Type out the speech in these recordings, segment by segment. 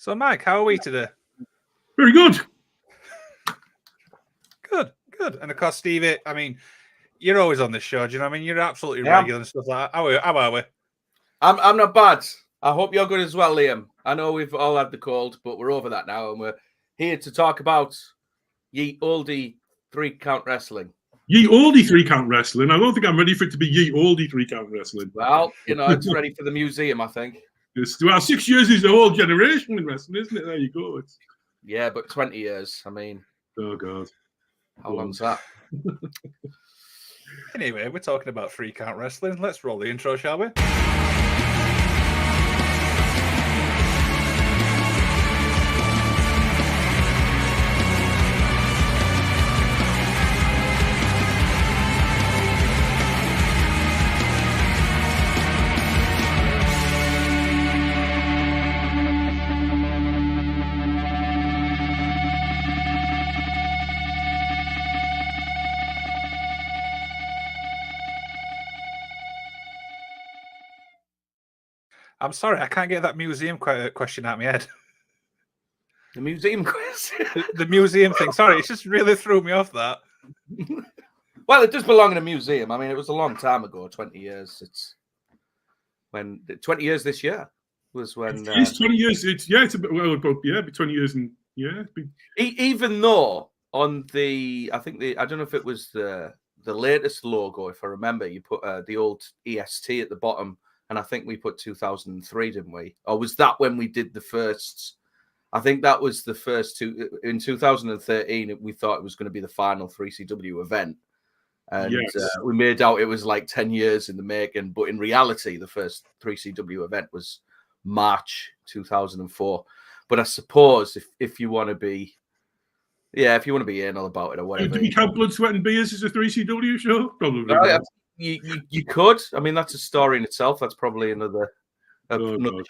So, Mike, how are we today? Very good. Good. And of course, Stevie, I mean, you're always on this show. Do you know what I mean? You're absolutely regular and stuff like that. How are we? I'm not bad. I hope you're good as well, Liam. I know we've all had the cold, but we're over that now, and we're here to talk about ye oldie 3-count wrestling. Ye oldie 3-count wrestling. I don't think I'm ready for it to be ye oldie 3-count wrestling. Well, it's ready for the museum, I think. Well, 6 years is the whole generation in wrestling, isn't it? There you go. Yeah, but 20 years. I mean, oh God, how long's that? Anyway, we're talking about 3-count wrestling. Let's roll the intro, shall we? I'm sorry, I can't get that museum question out of my head. The museum question? the museum thing. Sorry, it just really threw me off that. Well, it does belong in a museum. I mean, it was a long time ago, 20 years. It's when 20 years this year was when... It's 20 years. It's a bit, well, about, 20 years. And even though on I don't know if it was the latest logo, if I remember, you put the old EST at the bottom. And I think we put 2003, didn't we? Or was that when we did the first? I think that was the first two. In 2013, we thought it was going to be the final 3CW event. And yes. We made out it was like 10 years in the making. But in reality, the first 3CW event was March 2004. But I suppose if you want to be... Yeah, if you want to be anal about it or whatever. Do we count Blood, Sweat and Beers as a 3CW show? Probably. No, you could. I mean, that's a story in itself. That's probably another show,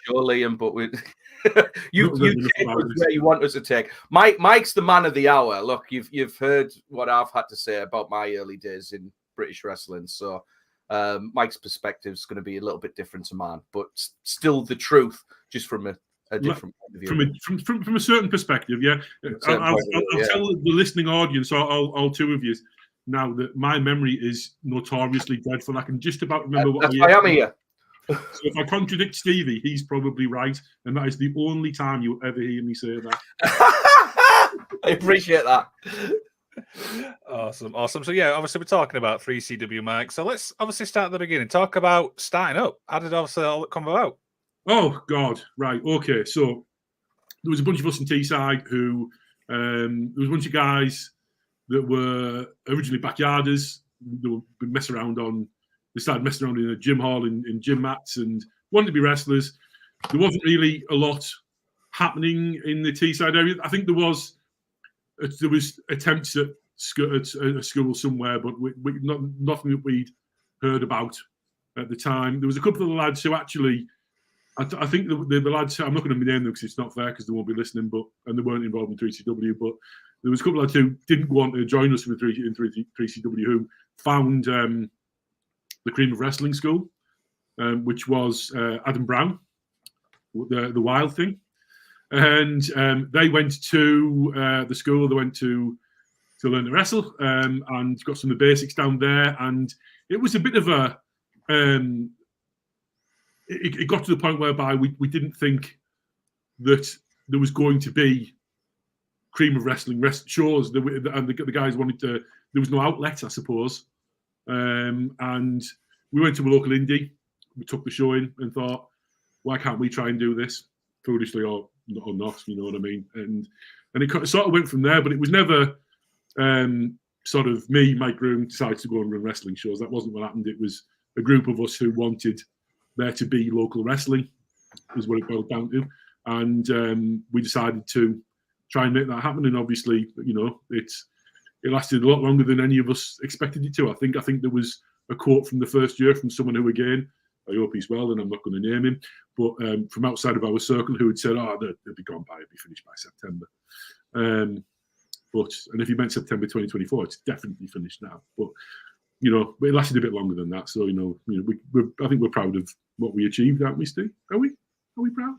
Liam. But you take us where you want us to take. Mike's the man of the hour. Look, you've heard what I've had to say about my early days in British wrestling. So Mike's perspective is going to be a little bit different to mine, but still the truth, just from a different point of view. From a certain perspective, yeah. I'll tell the listening audience, all two of you, now that my memory is notoriously dreadful. I can just about remember what I am here. So if I contradict Stevie, he's probably right. And that is the only time you'll ever hear me say that. I appreciate that. Awesome. So yeah, obviously we're talking about 3CW, Mike. So let's obviously start at the beginning. Talk about starting up. How did obviously all that come about? Oh God, right. Okay. So there was a bunch of us in Teesside who there was a bunch of guys that were originally backyarders. They started messing around in a gym hall in gym mats and wanted to be wrestlers. There wasn't really a lot happening in the Teesside area. I think there was attempts at a school somewhere, but nothing that we'd heard about at the time. There was a couple of the lads who actually, I think the lads, I'm not going to name them because it's not fair because they won't be listening, and they weren't involved in 3CW, but there was a couple of lads who didn't want to join us in 3CW who found the Cream of Wrestling School, which was Adam Brown, the Wild Thing. And they went to the school, they went to learn to wrestle and got some of the basics down there. And it was a bit of a... It got to the point whereby we didn't think that there was going to be Cream of Wrestling shows, and the guys wanted to. There was no outlet, I suppose, and we went to a local indie. We took the show in and thought, why can't we try and do this foolishly or not? You know what I mean? And it sort of went from there, but it was never sort of me, Mike Groom, decided to go and run wrestling shows. That wasn't what happened. It was a group of us who wanted there to be local wrestling, is what it boiled down to, and we decided to try and make that happen. And obviously, it lasted a lot longer than any of us expected it to. I think there was a quote from the first year from someone who, again, I hope he's well, and I'm not going to name him, but from outside of our circle, who had said, they'll be gone by, it'll be finished by September. And if you meant September 2024, it's definitely finished now. But it lasted a bit longer than that. So I think we're proud of what we achieved, aren't we, Steve? Are we proud?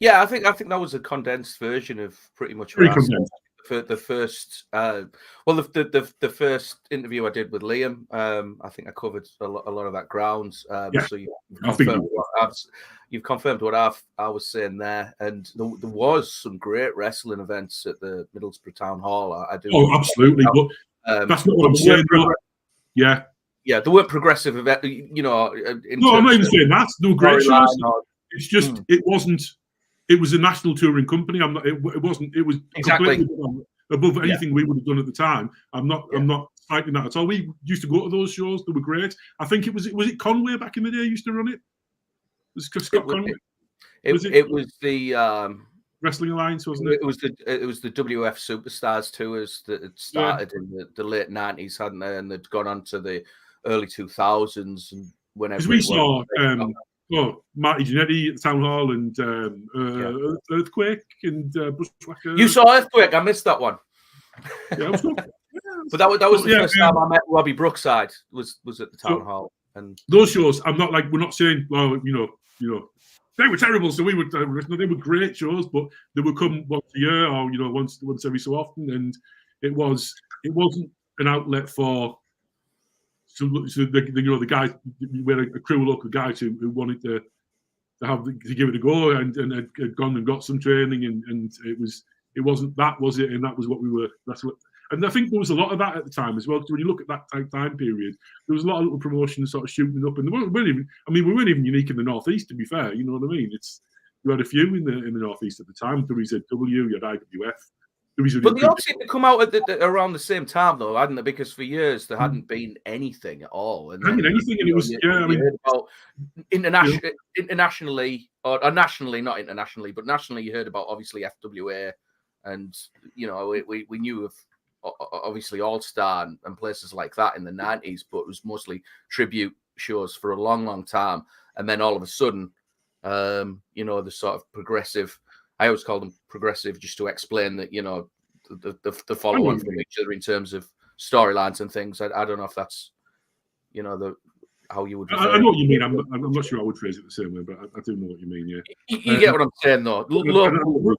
Yeah, I think that was a condensed version of pretty much Very what I said. condensed. For the first, the first interview I did with Liam, I think I covered a lot of that ground. Yeah, So you've I think confirmed what I was saying there, and there was some great wrestling events at the Middlesbrough Town Hall. I do. Oh, absolutely, but that's not what I'm saying. Yeah, yeah, there weren't progressive event, no, I'm not even saying that. There were great shows. It's just it wasn't. It was a national touring company. I'm not. It wasn't. It was exactly completely above anything we would have done at the time. I'm not citing that at all. We used to go to those shows. They were great. I think it was it Conway back in the day used to run it. Was Scott Conway? It was the Wrestling Alliance, wasn't it? It was the WF Superstars tours that had started in the late 90s, hadn't they? And they'd gone on to the early 2000s, and whenever because we saw Marty Jannetty at the Town Hall and Earthquake and Bushwhacker. You saw Earthquake? I missed that one. Yeah, it was good. But that was the first time I met Robbie Brookside. Was at the Town Hall, and those shows. I'm not we're not saying they were terrible. So we would they were great shows, but they would come once a year or once every so often, and it wasn't an outlet for. So the guys, we had a crew of local guys who wanted to give it a go and had gone and got some training and it wasn't that, was it? And that was what we were. And I think there was a lot of that at the time as well. Because when you look at that time period, there was a lot of little promotions sort of shooting up, and we weren't even unique in the Northeast. To be fair, you know what I mean? You had a few in the Northeast at the time. WZW, you had IWF. But they all seemed to come out around the same time, though, hadn't they? Because for years there hadn't been anything at all. And anything, and it was heard about internationally or nationally, not internationally, but nationally, you heard about obviously FWA, and we knew of obviously All Star and places like that in the 90s, but it was mostly tribute shows for a long time, and then all of a sudden, the sort of progressive. I always call them progressive just to explain that, the follow on from each other in terms of storylines and things. I don't know if that's, how you would. I know what you mean. I'm not sure I would phrase it the same way, but I do know what you mean. Yeah, you get what I'm saying, though.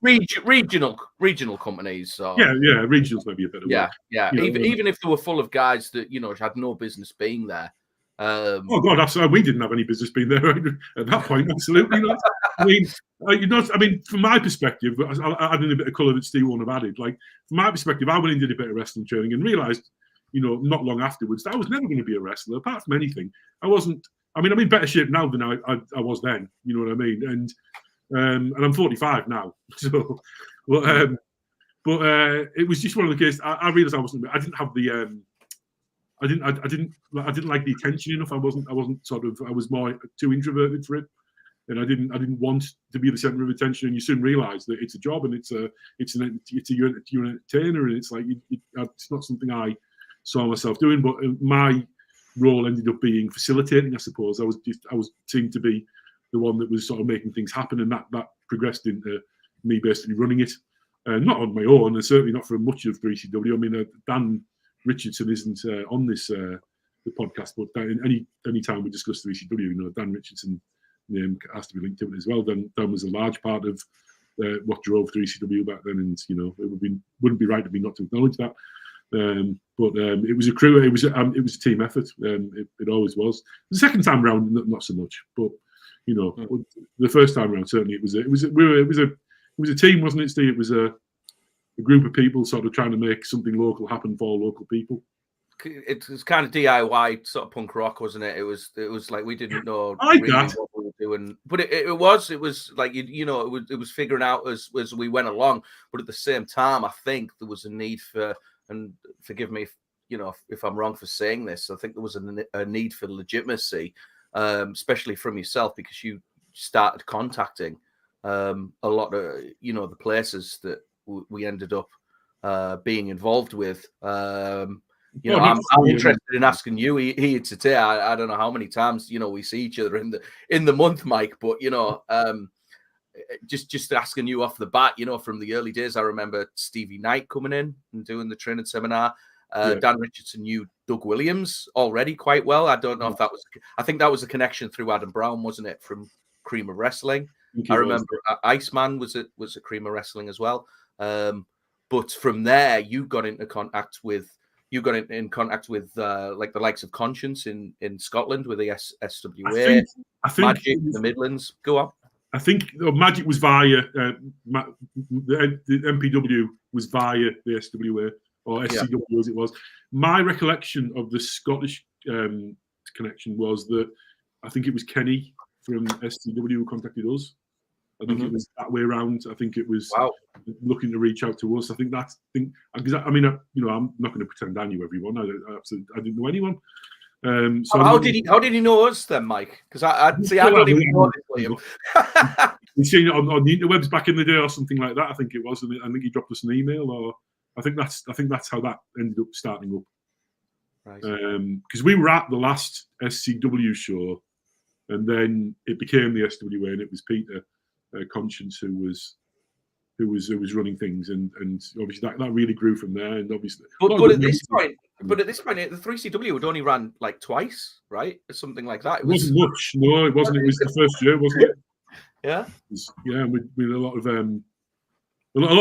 Regional companies. Yeah, regionals maybe a bit. Yeah. Even if they were full of guys that had no business being there. Oh God, absolutely. We didn't have any business being there at that point. Absolutely not. I mean, from my perspective, adding a bit of colour that Steve won't have added. Like from my perspective, I went and did a bit of wrestling training and realised, not long afterwards, that I was never going to be a wrestler. Apart from anything, I wasn't. I mean, I'm in better shape now than I was then. You know what I mean? And I'm 45 now. So, but it was just one of the cases. I realised I didn't have the. I didn't like the attention enough. I was more too introverted for it, and I didn't want to be the centre of attention. And you soon realise that it's a job and you're an entertainer, and it's like it's not something I saw myself doing. But my role ended up being facilitating, I suppose. I was seemed to be the one that was sort of making things happen, and that progressed into me basically running it, not on my own, and certainly not for much of 3CW. I mean, Dan Richardson isn't on this the podcast, but any time we discuss 3CW, Dan Richardson name has to be linked to it as well. Dan was a large part of what drove 3CW back then, and it wouldn't be right of me not to acknowledge that. But it was a crew. It was a team effort. It always was. The second time round, not so much, but the first time round certainly it was a team, wasn't it, Steve? It was a group of people sort of trying to make something local happen for local people. It was kind of DIY sort of punk rock, wasn't it? It was like we didn't know really what we were doing, but it was like it was figuring out as we went along. But at the same time, I think there was a need for, and forgive me if I'm wrong for saying this, I think there was a need for legitimacy, especially from yourself, because you started contacting a lot of the places that we ended up being involved with. I'm interested in asking you here today. I don't know how many times we see each other in the month, Mike, but just asking you off the bat, from the early days, I remember Stevie Knight coming in and doing the training seminar. Dan Richardson knew Doug Williams already quite well. I don't know if that was. I think that was a connection through Adam Brown, wasn't it, from Cream of Wrestling? I remember Iceman was a Cream of Wrestling as well. But from there, you got in contact with like the likes of Conscience in Scotland with the SWA. I think Magic in the Midlands. Go on. I think Magic was via the MPW was via the SWA or SCW as it was. My recollection of the Scottish connection was that I think it was Kenny from SCW who contacted us. I think it was that way around. I think it was looking to reach out to us. I think that's because I mean, I'm not going to pretend I knew everyone. I didn't know anyone. So how did he know us then, Mike? Because I don't even know Liam. He's seen it on the interwebs back in the day or something like that. I think it was, and I think he dropped us an email, or I think that's how that ended up starting up. Right. Because we were at the last SCW show, and then it became the SWA, and it was Peter Conscience who was running things, and obviously that really grew from there. And obviously, but at this point, the 3CW had only ran like twice, right, or something like that. It wasn't much. No, it wasn't. It was the first year, wasn't it? Yeah. Yeah, we had a lot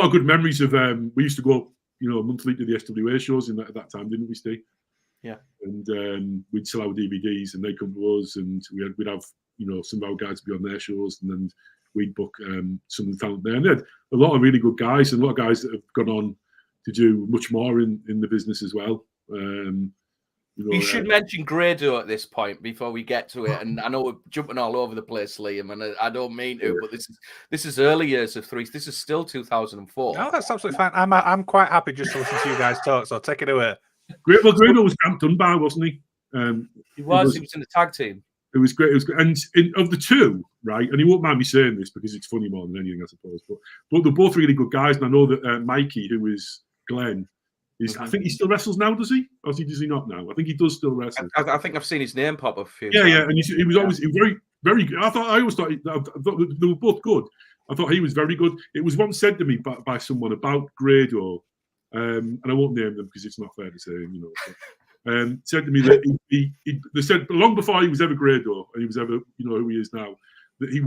of good memories of. We used to go, monthly to the SWA shows at that time, didn't we, Steve? Yeah. And we'd sell our DVDs, and they'd come to us, and we'd have some of our guys be on their shows, and then we'd book some of the talent there. And they had a lot of really good guys, and a lot of guys that have gone on to do much more in the business as well. You should mention Grado at this point before we get to it. And I know we're jumping all over the place, Liam, and I don't mean to, but this is early years of Three. This is still 2004. No, that's absolutely fine. I'm quite happy just to listen to you guys talk. So take it away. Well, Grado was Camp Dunbar, wasn't he? He was in the tag team. It was great. It was great. And of the two, right, and he won't mind me saying this because it's funny more than anything, I suppose. But they're both really good guys, and I know that Mikey, who is Glenn, I think he still wrestles now, does he? Or does he not now? I think he does still wrestle. I think I've seen his name pop up a few times. Yeah, and he was always very, very good. I always thought they were both good. I thought he was very good. It was once said to me by someone about Grado, and I won't name them because it's not fair to say, But, said to me that they said long before he was ever Grado and he was ever who he is now, that he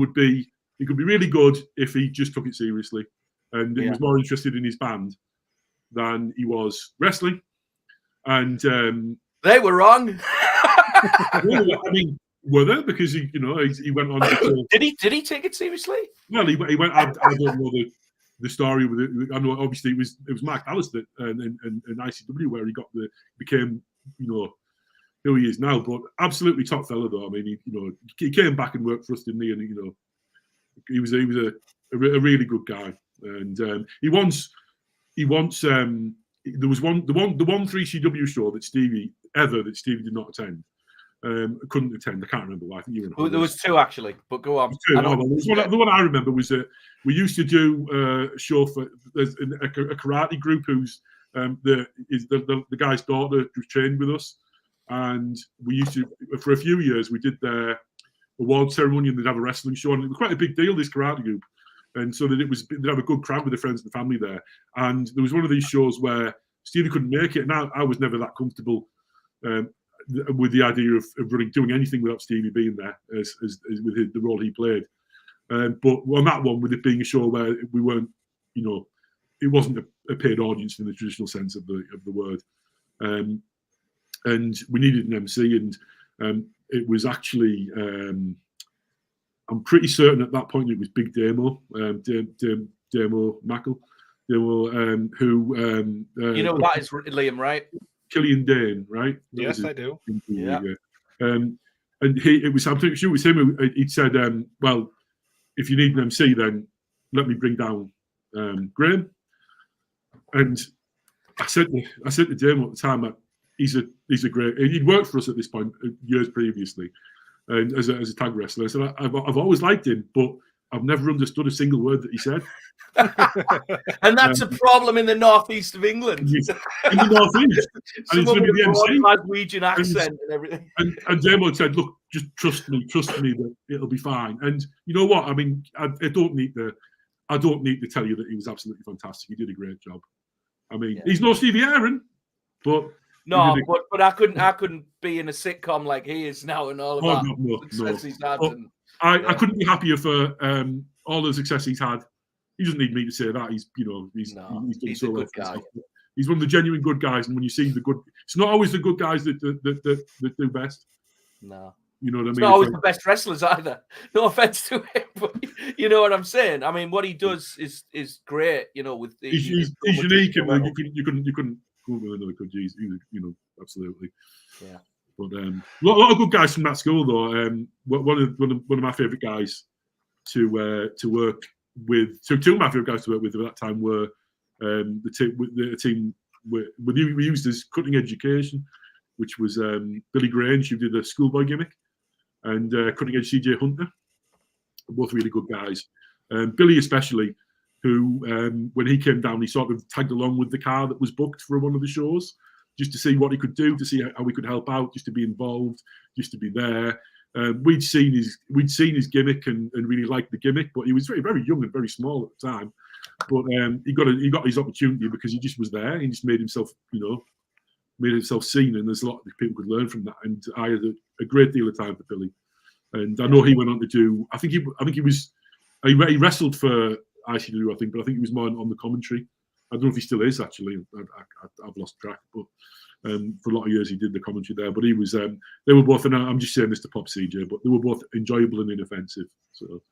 could be really good if he just took it seriously, and he was more interested in his band than he was wrestling. And they were wrong. Well, I mean, were they? Because he went on. Did he take it seriously? Well, he went. I don't know the story with it. I know obviously it was Mark Allister and ICW where he became who he is now. But absolutely top fella though. I mean, he came back and worked for us, didn't he? And he was a really good guy. And he once there was the one 3CW show that Stevie did not attend. Couldn't attend. I can't remember why. I think you were. There was two actually, but go on. The one I remember was that we used to do a show for a karate group who's the guy's daughter was trained with us, and we used to for a few years we did their award ceremony and they'd have a wrestling show, and it was quite a big deal, this karate group. And so that they'd have a good crowd with their friends and family there. And there was one of these shows where Stevie couldn't make it, and I was never that comfortable with the idea of doing anything without Stevie being there as with the role he played. But on that one, with it being a show where we weren't, it wasn't a paid audience in the traditional sense of the word, and we needed an MC, and it was actually. I'm pretty certain at that point it was Big Damo, Damo Mackle, who that is Liam, right? Killian Dane, right? Yes, I do. Yeah. And I'm pretty sure it was him who he'd said, well, if you need an MC, then let me bring down Graham. And I said to Damo at the time that he's a great. He'd worked for us at this point years previously. And as a tag wrestler, so I've always liked him, but I've never understood a single word that he said. And that's a problem in the northeast of England. In the northeast, and he's going to be the MC. Glaswegian accent and everything. And Damo said, "Look, just trust me that it'll be fine." And you know what? I mean, I don't need to tell you that he was absolutely fantastic. He did a great job. I mean, he's no Stevie Aaron, but No, but I couldn't be in a sitcom like he is now and all of that success he's had. I couldn't be happier for all the success he's had. He doesn't need me to say that. He's done so well for himself. He's one of the genuine good guys, and when you see the good, it's not always the good guys that do best. No. You know what I mean? It's not always the best wrestlers either. No offense to him, but you know what I'm saying. I mean, what he does is great. You know, with he's unique, and you couldn't go with another good. Absolutely. Yeah. But a lot of good guys from that school, though. One of my favourite guys to work with. So two of my favourite guys to work with at that time were the team we used as Cutting Education, which was Billy Grange, who did the schoolboy gimmick, and Cutting Edge CJ Hunter. Both really good guys. Billy especially, who when he came down, he sort of tagged along with the car that was booked for one of the shows, just to see what he could do, to see how we could help out, just to be involved, just to be there. We'd seen his gimmick and really liked the gimmick, but he was very, very young and very small at the time. But he got his opportunity because he just was there. He just made himself seen, and there's a lot that people could learn from that. And I had a great deal of time for Billy. And I know he went on to do. I think he wrestled for ICW, I think, but I think he was more on the commentary. I don't know if he still is actually. I've lost track, but for a lot of years he did the commentary there. But he was. They were both, and I'm just saying this to Pop CJ, but they were both enjoyable and inoffensive. So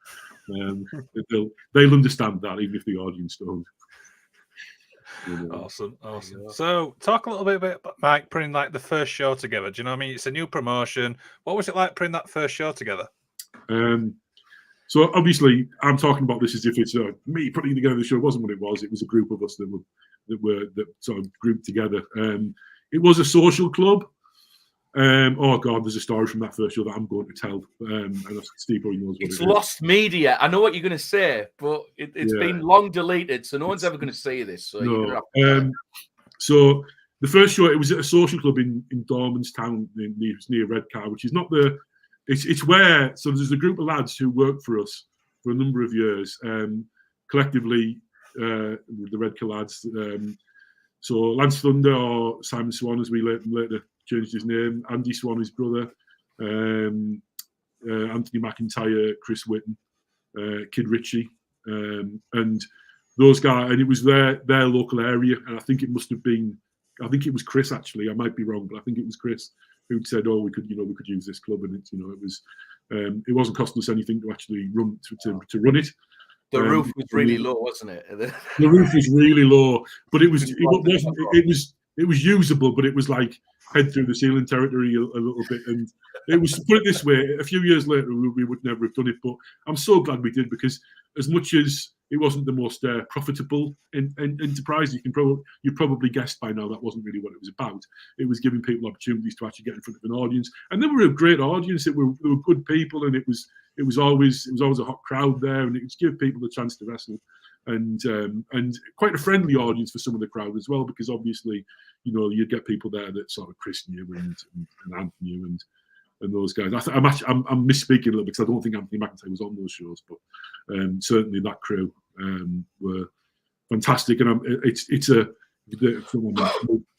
they'll understand that, even if the audience don't. Awesome. Yeah. So talk a little bit about Mike putting like the first show together. Do you know what I mean? It's a new promotion. What was it like putting that first show together? So obviously I'm talking about this as if it's me putting together the show. It wasn't what it was. It was a group of us that sort of grouped together. It was a social club. Oh God, there's a story from that first show that I'm going to tell. And Steve probably knows what it's lost media. I know what you're going to say, but it's been long deleted, so no one's ever going to see this. So, so the first show, it was at a social club in Dormanstown, near Redcar, which is not the. It's where there's a group of lads who worked for us for a number of years, collectively, the Redcar lads. So Lance Thunder, or Simon Swan, as we later changed his name, Andy Swan, his brother, Anthony McIntyre, Chris Whitten, Kid Ritchie, and those guys. And it was their local area, and I think it was Chris actually. I might be wrong, but I think it was Chris who'd said, "Oh, we could use this club," and it wasn't costing us anything to actually run it. The roof was really low, wasn't it? The roof was really low, but it was usable, but it was like head through the ceiling territory a little bit. And it was, to put it this way, a few years later we would never have done it. But I'm so glad we did, because as much as it wasn't the most profitable enterprise, you probably guessed by now that wasn't really what it was about. It was giving people opportunities to actually get in front of an audience, and they were a great audience. They were good people, and it was always a hot crowd there, and it would give people a chance to wrestle, and quite a friendly audience for some of the crowd as well, because obviously, you'd get people there that sort of Chris knew and Anthony knew and those guys. I'm misspeaking a little because I don't think Anthony McIntyre was on those shows, but certainly that crew were fantastic, and it's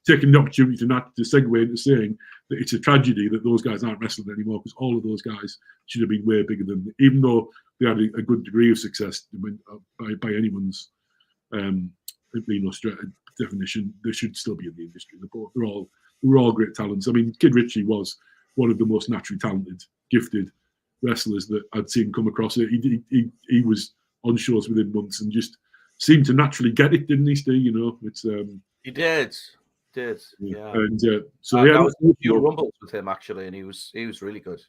taking the opportunity to segue into saying that it's a tragedy that those guys aren't wrestling anymore, because all of those guys should have been way bigger than, even though they had a good degree of success by anyone's definition, they should still be in the industry. They were all great talents. I mean, Kid Ritchie was one of the most naturally talented, gifted wrestlers that I'd seen come across it. He was on shows within months and just seemed to naturally get it, didn't he, Steve? It's he did, yeah. And so I was a few rumbles with him actually, and he was really good.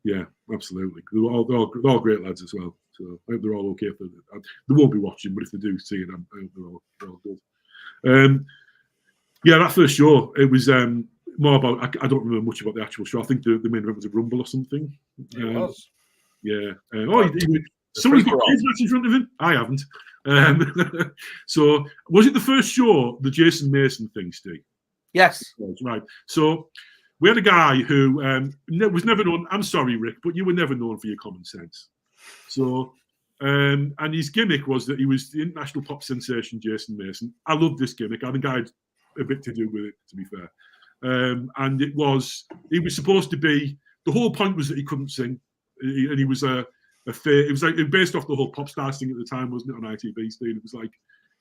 Yeah, absolutely. They're all great lads as well. So I hope they're all okay. They won't be watching, but if they do see it, I hope they're all good. That first show, it was more about. I don't remember much about the actual show. I think the main event was a rumble or something. It was. Yeah. Somebody's got kids match in front of him. I haven't. So was it the first show, the Jason Mason thing, Steve? Yes. Right. So we had a guy who was never known. I'm sorry, Rick, but you were never known for your common sense. So, and his gimmick was that he was the international pop sensation, Jason Mason. I loved this gimmick. I think I had a bit to do with it, to be fair. and he was supposed to be. The whole point was that he couldn't sing, and he was it was like based off the whole pop star thing at the time, wasn't it, on ITV? Steve? It was like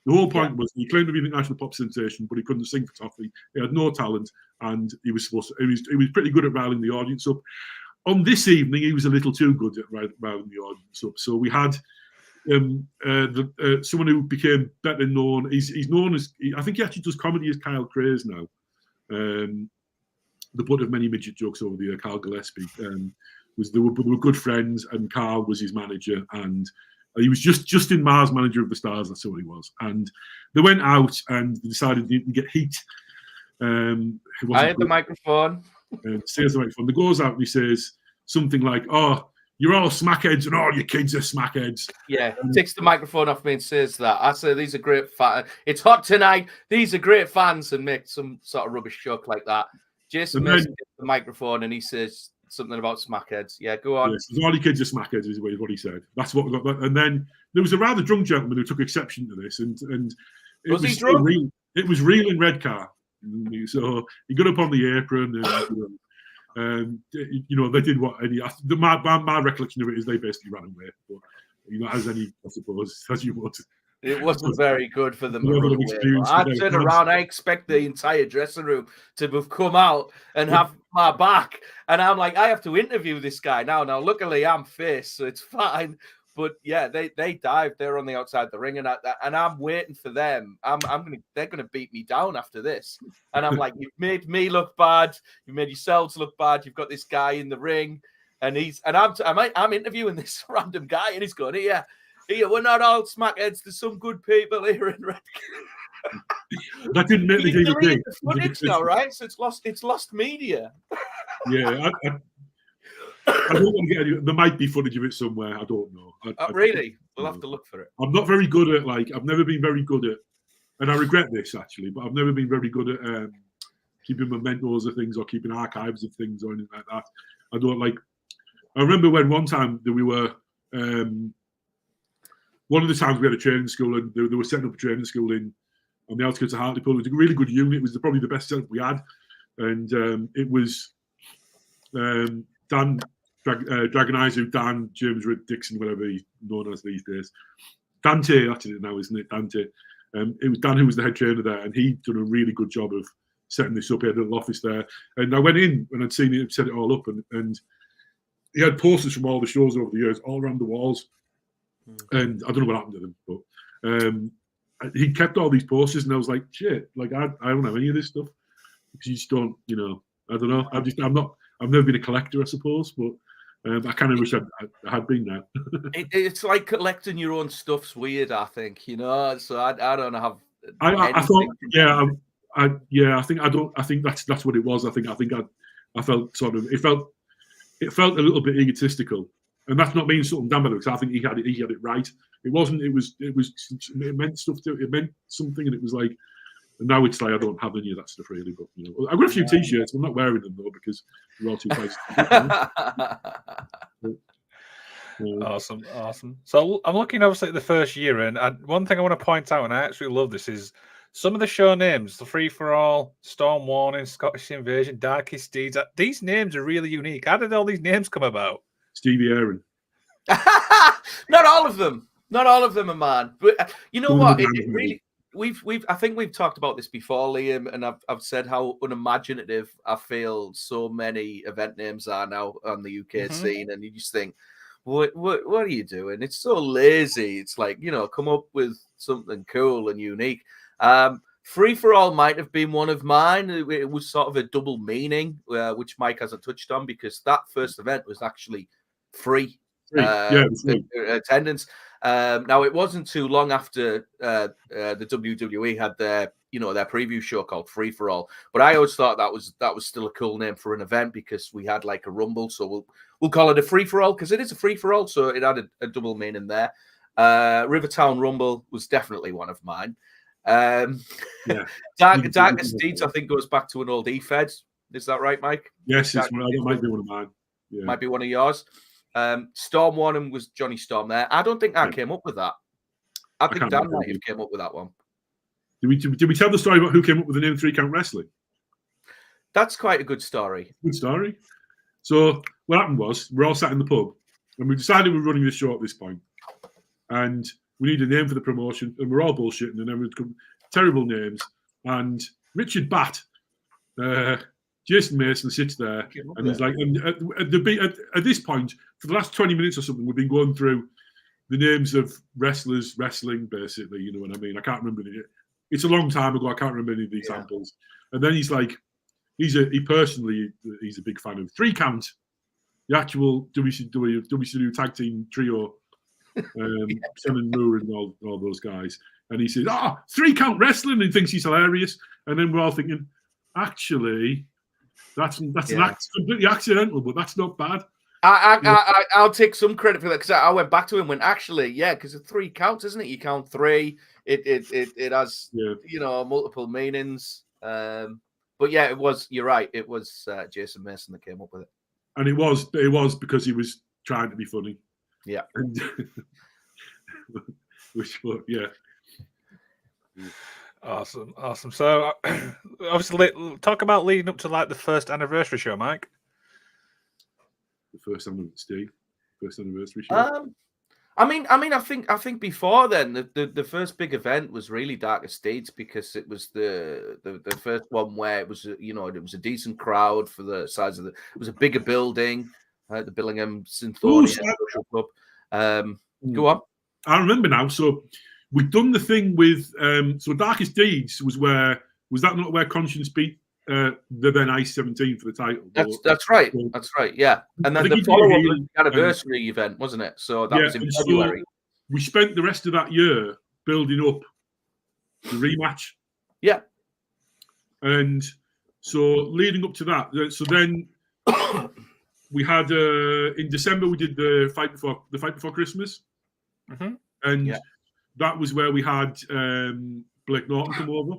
the whole point was he claimed to be an international pop sensation, but he couldn't sing for toffee. He had no talent, and he was supposed to. He was pretty good at riling the audience up. On this evening, he was a little too good at riling the audience up. So we had someone who became better known. He's known as, I think he actually does comedy as Kyle Craze now. The butt of many midget jokes over the year, Carl Gillespie. They were good friends, and Carl was his manager, and he was Justin Marr's manager of the Stars. That's what he was. And they went out and they decided they didn't get heat. I had the microphone. Says the microphone. He goes out and he says something like, "Oh, you're all smackheads and all your kids are smackheads." Yeah, takes the microphone off me and says that. I say, these are great fans. It's hot tonight. These are great fans, and make some sort of rubbish joke like that. Jason Mason gets the microphone and he says something about smackheads. Yeah, go on. Yes, all your kids are smackheads is what he said. That's what we got. And then there was a rather drunk gentleman who took exception to this, and it was he drunk? It was real in Redcar. So he got up on the apron, and they did what any. My recollection of it is they basically ran away. But as any, I suppose, as you would. It wasn't very good for them. I turned around. I expect the entire dressing room to have come out and have my back, and I'm like, I have to interview this guy now. Now, luckily, I'm face, so it's fine. But yeah, they dived. They're on the outside the ring, and I'm waiting for them. They're gonna beat me down after this. And I'm like, you've made me look bad. You made yourselves look bad. You've got this guy in the ring, and I'm interviewing this random guy, and he's going, Here, we're not all smackheads. There's some good people here in Redcar. That didn't make the game. Footage now, right? So it's lost media. Yeah, I don't want to get any. There might be footage of it somewhere. I don't know. Really? We'll have to look for it. I'm not very good at I've never been very good at, and I regret this actually, but I've never been very good at keeping mementos of things or keeping archives of things or anything like that. I don't like. I remember when one time that we were. One of the times we had a training school, and they were setting up a training school on the outskirts of Hartlepool. It was a really good unit. It was probably the best setup we had, and it was Dan Dragonizer, Dan James Ridd Dixon, whatever he's known as these days. Dante, that's it now, isn't it? Dante. It was Dan who was the head trainer there, and he'd done a really good job of setting this up. He had a little office there, and I went in and I'd seen him set it all up, and he had posters from all the shows over the years all around the walls. And I don't know what happened to them, but he kept all these posters, and I was like, shit, I don't have any of this stuff because you just don't, I don't know. I've never been a collector, I suppose, but I kind of wish I had been now. It's like collecting your own stuff's weird, I think, So I don't have. I thought, I think that's what it was. I felt sort of it felt a little bit egotistical. And that's not meaning something damn because I think he had it right. It wasn't. It meant stuff to. It meant something, and it was like. And now it's like I don't have any of that stuff really. But I've got a few T-shirts. I'm not wearing them though because we're all too close. Awesome. So I'm looking obviously at the first year, and one thing I want to point out, and I actually love this, is some of the show names: the Free for All, Storm Warning, Scottish Invasion, Darkest Deeds. These names are really unique. How did all these names come about? Stevie Aaron. Not all of them. Not all of them are mine. But you know what? It really. I think we've talked about this before, Liam, and I've said how unimaginative I feel so many event names are now on the UK scene, and you just think, what are you doing? It's so lazy. It's like, come up with something cool and unique. Free for All might have been one of mine. It was sort of a double meaning, which Mike hasn't touched on, because that first event was actually free. Attendance. Now it wasn't too long after the WWE had their preview show called Free for All, but I always thought that was still a cool name for an event because we had like a rumble, so we'll call it a Free for All because it is a free for all, so it had a double meaning there. Rivertown Rumble was definitely one of mine. Darkest Deeds I think goes back to an old E-Fed. Is that right, Mike? Yes, it might be one of mine. Yeah. Might be one of yours. Storm Warning was Johnny Storm there. I don't think I came up with that. I think Dan might have came up with that one. Did we tell the story about who came up with the name 3 Count Wrestling? That's quite a good story. Good story. So what happened was we're all sat in the pub, and we decided we're running this show at this point, and we need a name for the promotion, and we're all bullshitting, and everyone's come terrible names. And Richard Batt, Jason Mason sits there, and he's like, and at this point, for the last 20 minutes or something, we've been going through the names of wrestlers wrestling, basically. You know what I mean? I can't remember it's a long time ago. I can't remember any of the examples. And then he's like, he's a big fan of 3 Count, the actual WCW tag team trio, Sen and Moore and all those guys. And he says, 3 Count wrestling, and thinks he's hilarious. And then we're all thinking, actually, that's completely accidental, but that's not bad. I'll take some credit for that, because I went back to him when actually, because it's 3 counts, isn't it? You count 3. It has multiple meanings. But yeah, it was. You're right. It was Jason Mason that came up with it, and it was because he was trying to be funny. Yeah. And, Awesome. So, obviously, talk about leading up to like the first anniversary show, Mike. The first anniversary show. I think before then, the first big event was really Darkest Deeds, because it was the first one where it was it was a decent crowd for the size of it was a bigger building, the Billingham Symphonia Social Club. Go on. I remember now. So we'd done the thing with so Darkest Deeds was that not where Conscience beat the then Ice 17 for the title? That's right. That's right. Yeah. And then the follow-up was the anniversary event, wasn't it? So that was in February. So we spent the rest of that year building up the rematch. Yeah. And so leading up to that, so then we had in December we did the fight before Christmas, and that was where we had Blake Norton come over.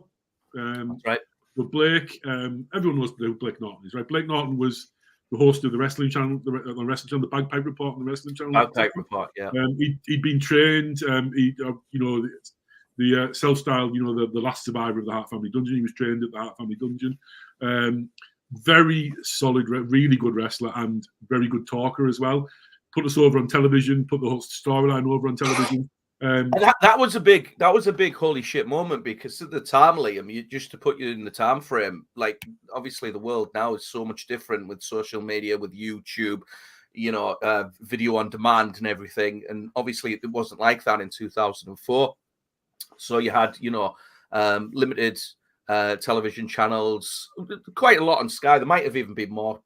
That's right. But Blake, everyone knows who Blake Norton is, right? Blake Norton was the host of the wrestling channel, the Bagpipe Report on the wrestling channel. Bagpipe Report, yeah. He'd been trained. The self-styled, the last survivor of the Hart Family Dungeon. He was trained at the Hart Family Dungeon. Very solid, really good wrestler, and very good talker as well. Put us over on television. Put the whole storyline over on television. And that was a big holy shit moment, because at the time, Liam, just to put you in the time frame, like obviously the world now is so much different with social media, with YouTube, video on demand and everything. And obviously it wasn't like that in 2004. So you had, limited television channels, quite a lot on Sky. There might have even been more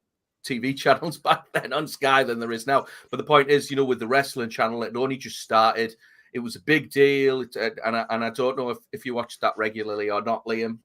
TV channels back then on Sky than there is now. But the point is, with the wrestling channel, it only just started. It was a big deal, and I don't know if you watched that regularly or not, Liam.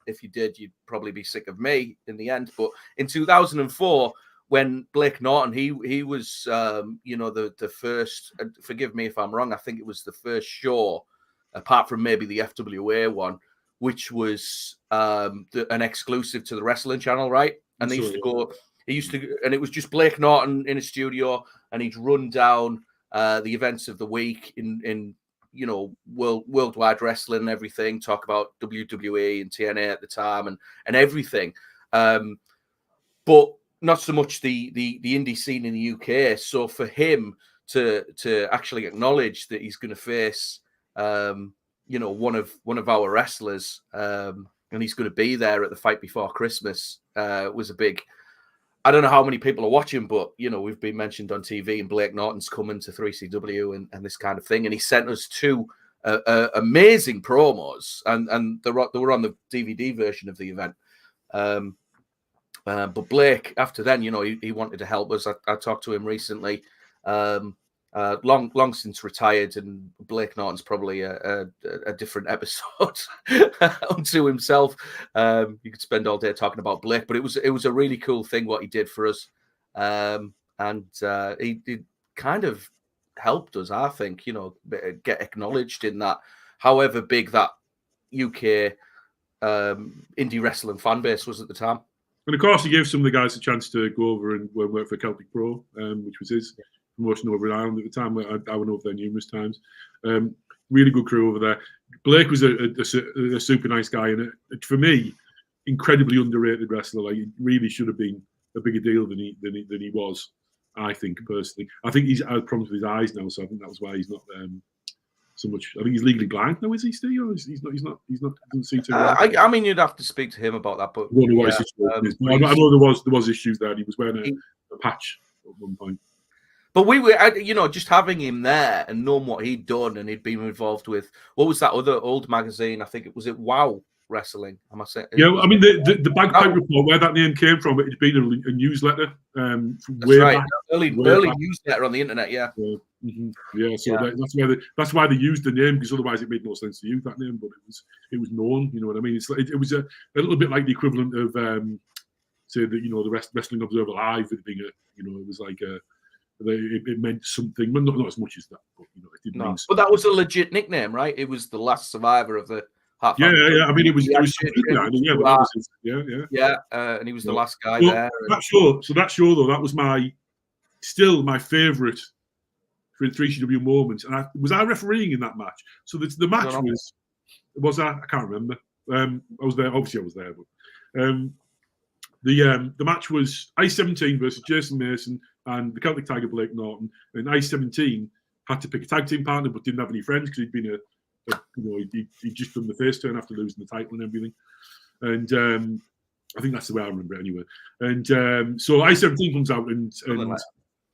If you did, you'd probably be sick of me in the end. But in 2004, when Blake Norton, he was, the first. Forgive me if I'm wrong. I think it was the first show, apart from maybe the FWA one, which was an exclusive to the wrestling channel, right? And they used to go. And it was just Blake Norton in a studio, and he'd run down the events of the week in worldwide wrestling and everything, talk about WWE and TNA at the time and everything, but not so much the indie scene in the UK. So for him to actually acknowledge that he's going to face one of our wrestlers, and he's going to be there at the fight before Christmas, was a big. I don't know how many people are watching, but, we've been mentioned on TV, and Blake Norton's coming to 3CW and this kind of thing. And he sent us 2 amazing promos, and they were on the DVD version of the event. But Blake, after then, he wanted to help us. I talked to him recently, long since retired, and Blake Norton's probably a different episode unto himself. You could spend all day talking about Blake, but it was a really cool thing what he did for us, and he kind of helped us, I think, get acknowledged in that, however big that UK indie wrestling fan base was at the time. And of course, he gave some of the guys a chance to go over and work for Celtic Pro, which was his promotion over in Ireland at the time. I went over there numerous times. Really good crew over there. Blake was a super nice guy, and for me, incredibly underrated wrestler. Like, he really should have been a bigger deal than he was. I think personally, I think he's had problems with his eyes now, so I think that was why he's not so much. I think he's legally blind now, is he, Steve? Or he's not. Doesn't see too well. I mean, you'd have to speak to him about that, but I don't know what his situation is. I know there was issues there. He was wearing a patch at one point. But we were, just having him there and knowing what he'd done, and he'd been involved with, what was that other old magazine? I think it was WOW Wrestling. Am I saying? Yeah, I mean the Bagpipe Report, where that name came from, it had been a newsletter from way back. Early newsletter on the internet. Yeah. That's why they used the name, because otherwise it made no sense to use that name. But it was known. You know what I mean? It was a little bit like the equivalent of say the Wrestling Observer Live being it was like it meant something, but not as much as that. But it didn't mean. But that was a legit nickname, right? It was the last survivor of the. I mean, it was and he was the last guy there. That show though, that was my favourite for 3CW moments. And I refereeing in that match? So the match was I can't remember. I was there. Obviously, I was there. But the match was Ice 17 versus Jason Mason and the Celtic Tiger Blake Norton. And Ice 17 had to pick a tag team partner, but didn't have any friends because he'd been he'd just done the face turn after losing the title and everything. And I think that's the way I remember it anyway. And so I-17 comes out and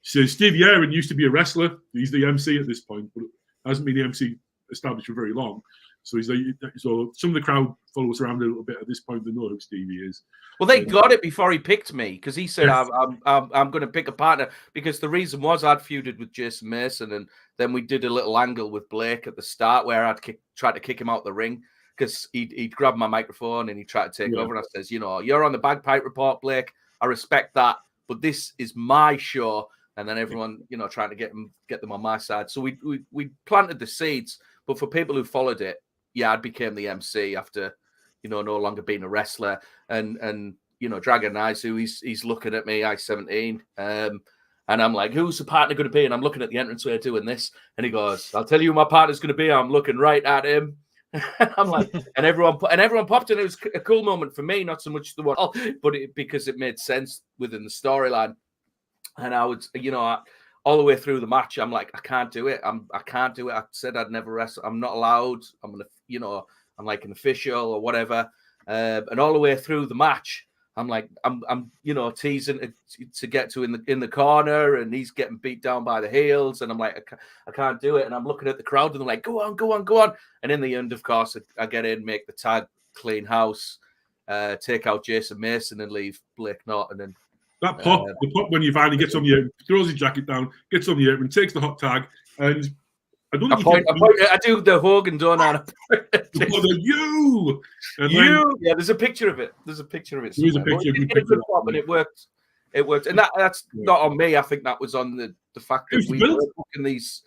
says, Stevie Aaron used to be a wrestler. He's the MC at this point, but hasn't been the MC established for very long. So so some of the crowd follow us around a little bit at this point. They know who Stevie is. Well, they got it before he picked me, because he said, I'm going to pick a partner, because the reason was I'd feuded with Jason Mason, and then we did a little angle with Blake at the start where I'd tried to kick him out the ring because he'd grabbed my microphone and he tried to take over. And I says, you're on the Bagpipe Report, Blake. I respect that, but this is my show. And then everyone, trying to get them on my side. So we planted the seeds, but for people who followed it, I became the MC after, no longer being a wrestler. And Dragon Eyes, who he's looking at me, I-17. And I'm like, who's the partner going to be? And I'm looking at the entranceway doing this. And he goes, I'll tell you who my partner's going to be. I'm looking right at him. I'm like, and everyone popped in. It was a cool moment for me, not so much the one, but because it made sense within the storyline. And I would, all the way through the match, I'm like, I can't do it. I can't do it. I said I'd never wrestle. I'm not allowed. I'm gonna, I'm like an official or whatever. And all the way through the match, I'm like, I'm teasing to get to in the corner, and he's getting beat down by the heels, and I'm like, I can't do it. And I'm looking at the crowd, and they're like, go on. And in the end, of course, I get in, make the tag, clean house, take out Jason Mason, and leave Blake Norton. And that pop, the pop when you finally gets on the apron, throws his jacket down, gets on the apron, takes the hot tag, and I do the Hogan, don't I? You. There's a picture of it. There's a picture of it. There's a picture of it. And it worked. It worked. And that's not on me. I think that was on the fact that we were booking these.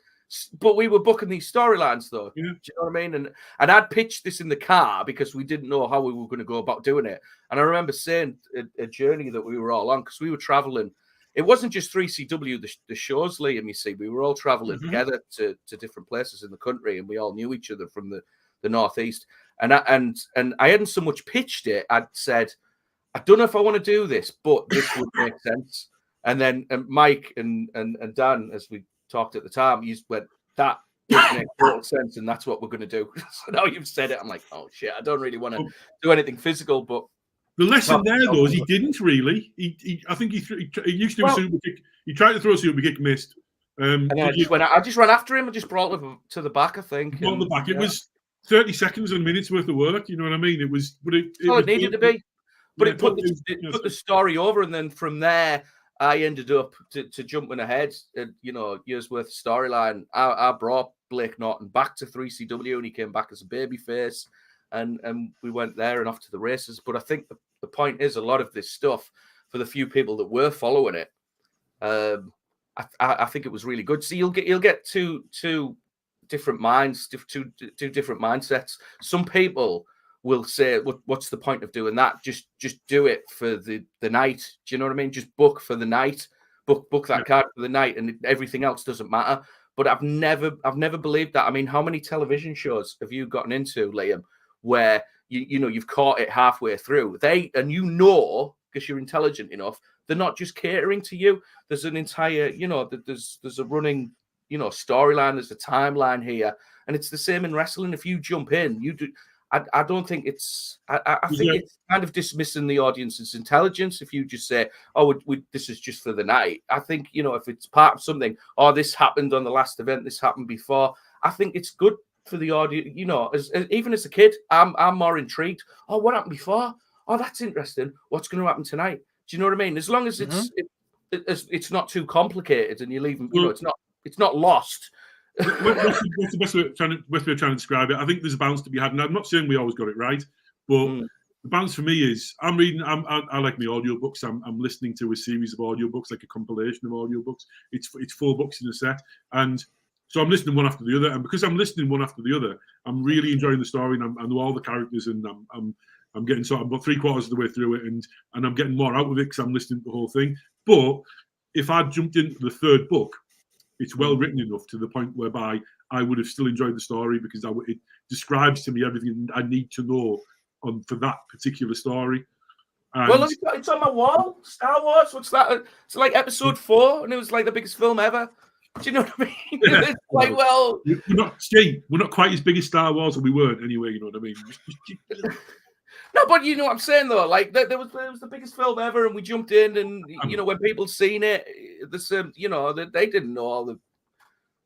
But we were booking these storylines, though. Yeah. Do you know what I mean? And I'd pitched this in the car because we didn't know how we were going to go about doing it. And I remember saying a journey that we were all on, because we were traveling. It wasn't just 3CW, the shows, Liam, you see. We were all traveling together to different places in the country, and we all knew each other from the Northeast. And I hadn't so much pitched it. I'd said, I don't know if I want to do this, but this would make sense. And then Mike and Dan, as we talked at the time, you went, that makes total sense, and that's what we're going to do. So now you've said it, I'm like, oh shit, I don't really want to do anything physical, but the lesson there, though, is he didn't really. I think he used to do a super kick. He tried to throw a super kick, missed. And then I just ran after him and just brought him to the back, I think. On the back. It was 30 seconds and a minute's worth of work. You know what I mean? It was. But it needed to be. But it put the story over, and then from there, I ended up to jumping ahead. Years worth of storyline. I brought Blake Norton back to 3CW, and he came back as a babyface. And we went there and off to the races. But I think the point is, a lot of this stuff, for the few people that were following it, I think it was really good. So you'll get two different minds, two different mindsets. Some people will say, what's the point of doing that? Just do it for the night. Do you know what I mean? Just book for the night. Book that card for the night, and everything else doesn't matter. But I've never believed that. I mean, how many television shows have you gotten into, Liam, where you've caught it halfway through. And you know, because you're intelligent enough, they're not just catering to you. There's an entire, there's a running, storyline. There's a timeline here, and it's the same in wrestling. If you jump in, you do. I don't think it's. I think it's kind of dismissing the audience's intelligence if you just say, "Oh, this is just for the night." I think if it's part of something, "Oh, this happened on the last event. This happened before." I think it's good for the audience. Even as a kid, I'm more intrigued. Oh, what happened before? Oh, that's interesting. What's going to happen tonight? Do you know what I mean? As long as it's not too complicated and you leave them, it's not lost. What's the best way of trying to describe it? I think there's a balance to be had, and I'm not saying we always got it right, but the balance for me is I like my audiobooks. I'm listening to a series of audiobooks, like a compilation of audiobooks. It's 4 books in a set, and so I'm listening one after the other. And because I'm listening one after the other, I'm really enjoying the story, and I know all the characters, and I'm getting I'm about 3/4 of the way through it, and I'm getting more out of it because I'm listening to the whole thing. But if I jumped into the 3rd book, it's well written enough to the point whereby I would have still enjoyed the story because it describes to me everything I need to know for that particular story. And well, it's on my wall. Star Wars. What's that? It's like episode 4, and it was like the biggest film ever. Do you know what I mean? Yeah. It's like, well, we're not quite as big as Star Wars, and we weren't anyway. You know what I mean? No, but you know what I'm saying though. Like there was the biggest film ever, and we jumped in, and when people seen it, they didn't know all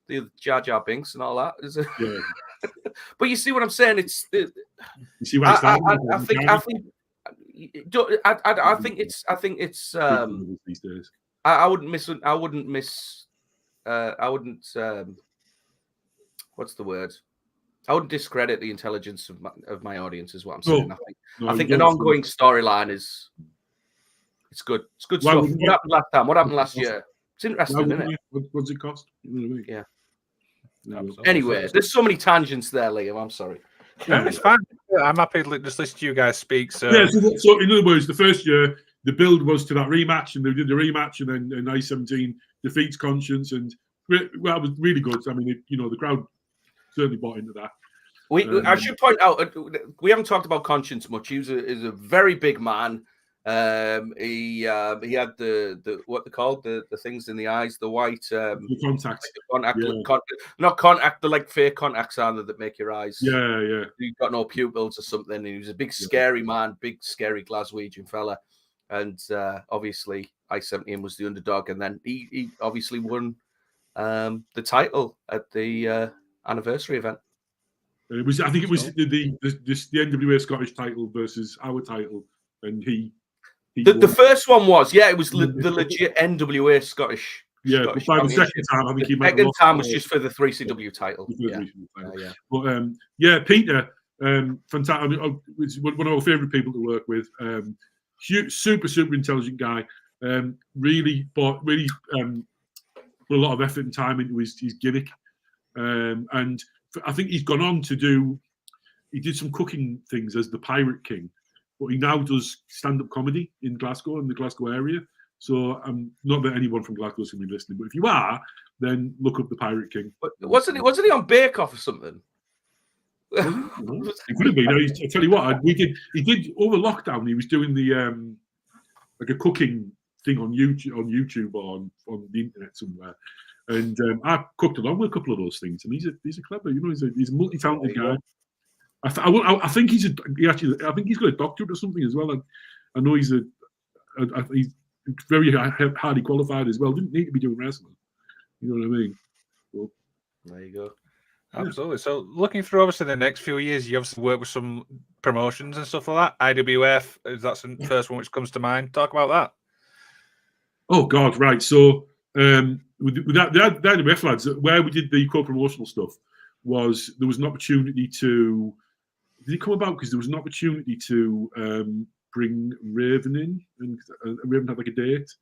the Jar Jar Binks and all that. Yeah. But you see what I'm saying? You see what I think it's these days. I wouldn't what's the word? I wouldn't discredit the intelligence of my audience, is what I'm saying. I think an ongoing storyline it's good. It's good stuff. What happened last time? What happened last year? It's interesting, isn't it? What does it cost? You know what I mean? Yeah. Anyway, there's so many tangents there, Liam. I'm sorry. Yeah, it's fine. I'm happy to just listen to you guys speak. So so in other words, the first year the build was to that rematch, and they did the rematch, and then I-17 defeats Conscience, and it was really good. I mean, the crowd certainly bought into that. I should point out, we haven't talked about Conscience much. He is a very big man. He had the what they called the things in the eyes, the white the contacts. Not contact, the like fake contacts are that make your eyes. Yeah. He got no pupils or something. And he was a big scary man, big scary Glaswegian fella, and obviously I-17 was the underdog, and then he obviously won the title at the anniversary event. I think it was the NWA Scottish title versus our title, and the first one was it was the legit NWA Scottish. Yeah, Scottish but by the second time, I think he might have second lost time was just for the 3CW title. But Peter, fantastic. I mean, one of our favourite people to work with. Super intelligent guy. Really put a lot of effort and time into his gimmick, and I think he's gone on to do. He did some cooking things as the Pirate King, but he now does stand-up comedy in Glasgow, in the Glasgow area. So not that anyone from Glasgow is going to be listening, but if you are, then look up the Pirate King. But wasn't he on Bake Off or something? It could have been. I tell you what, he did over lockdown. He was doing the like a cooking thing on YouTube or on the internet somewhere. And I cooked along with a couple of those things, and he's a clever, he's a multi-talented guy. I think he's got a doctorate or something as well. I know he's very highly qualified as well. Didn't need to be doing wrestling. You know what I mean? Well, there you go. Absolutely. So looking through obviously the next few years, you obviously work with some promotions and stuff like that. IWF, that's the first one which comes to mind. Talk about that. Oh God, right. So with the IWF lads, where we did the co-promotional stuff, there was an opportunity to. Did it come about because there was an opportunity to bring Raven in, and Raven had like a date.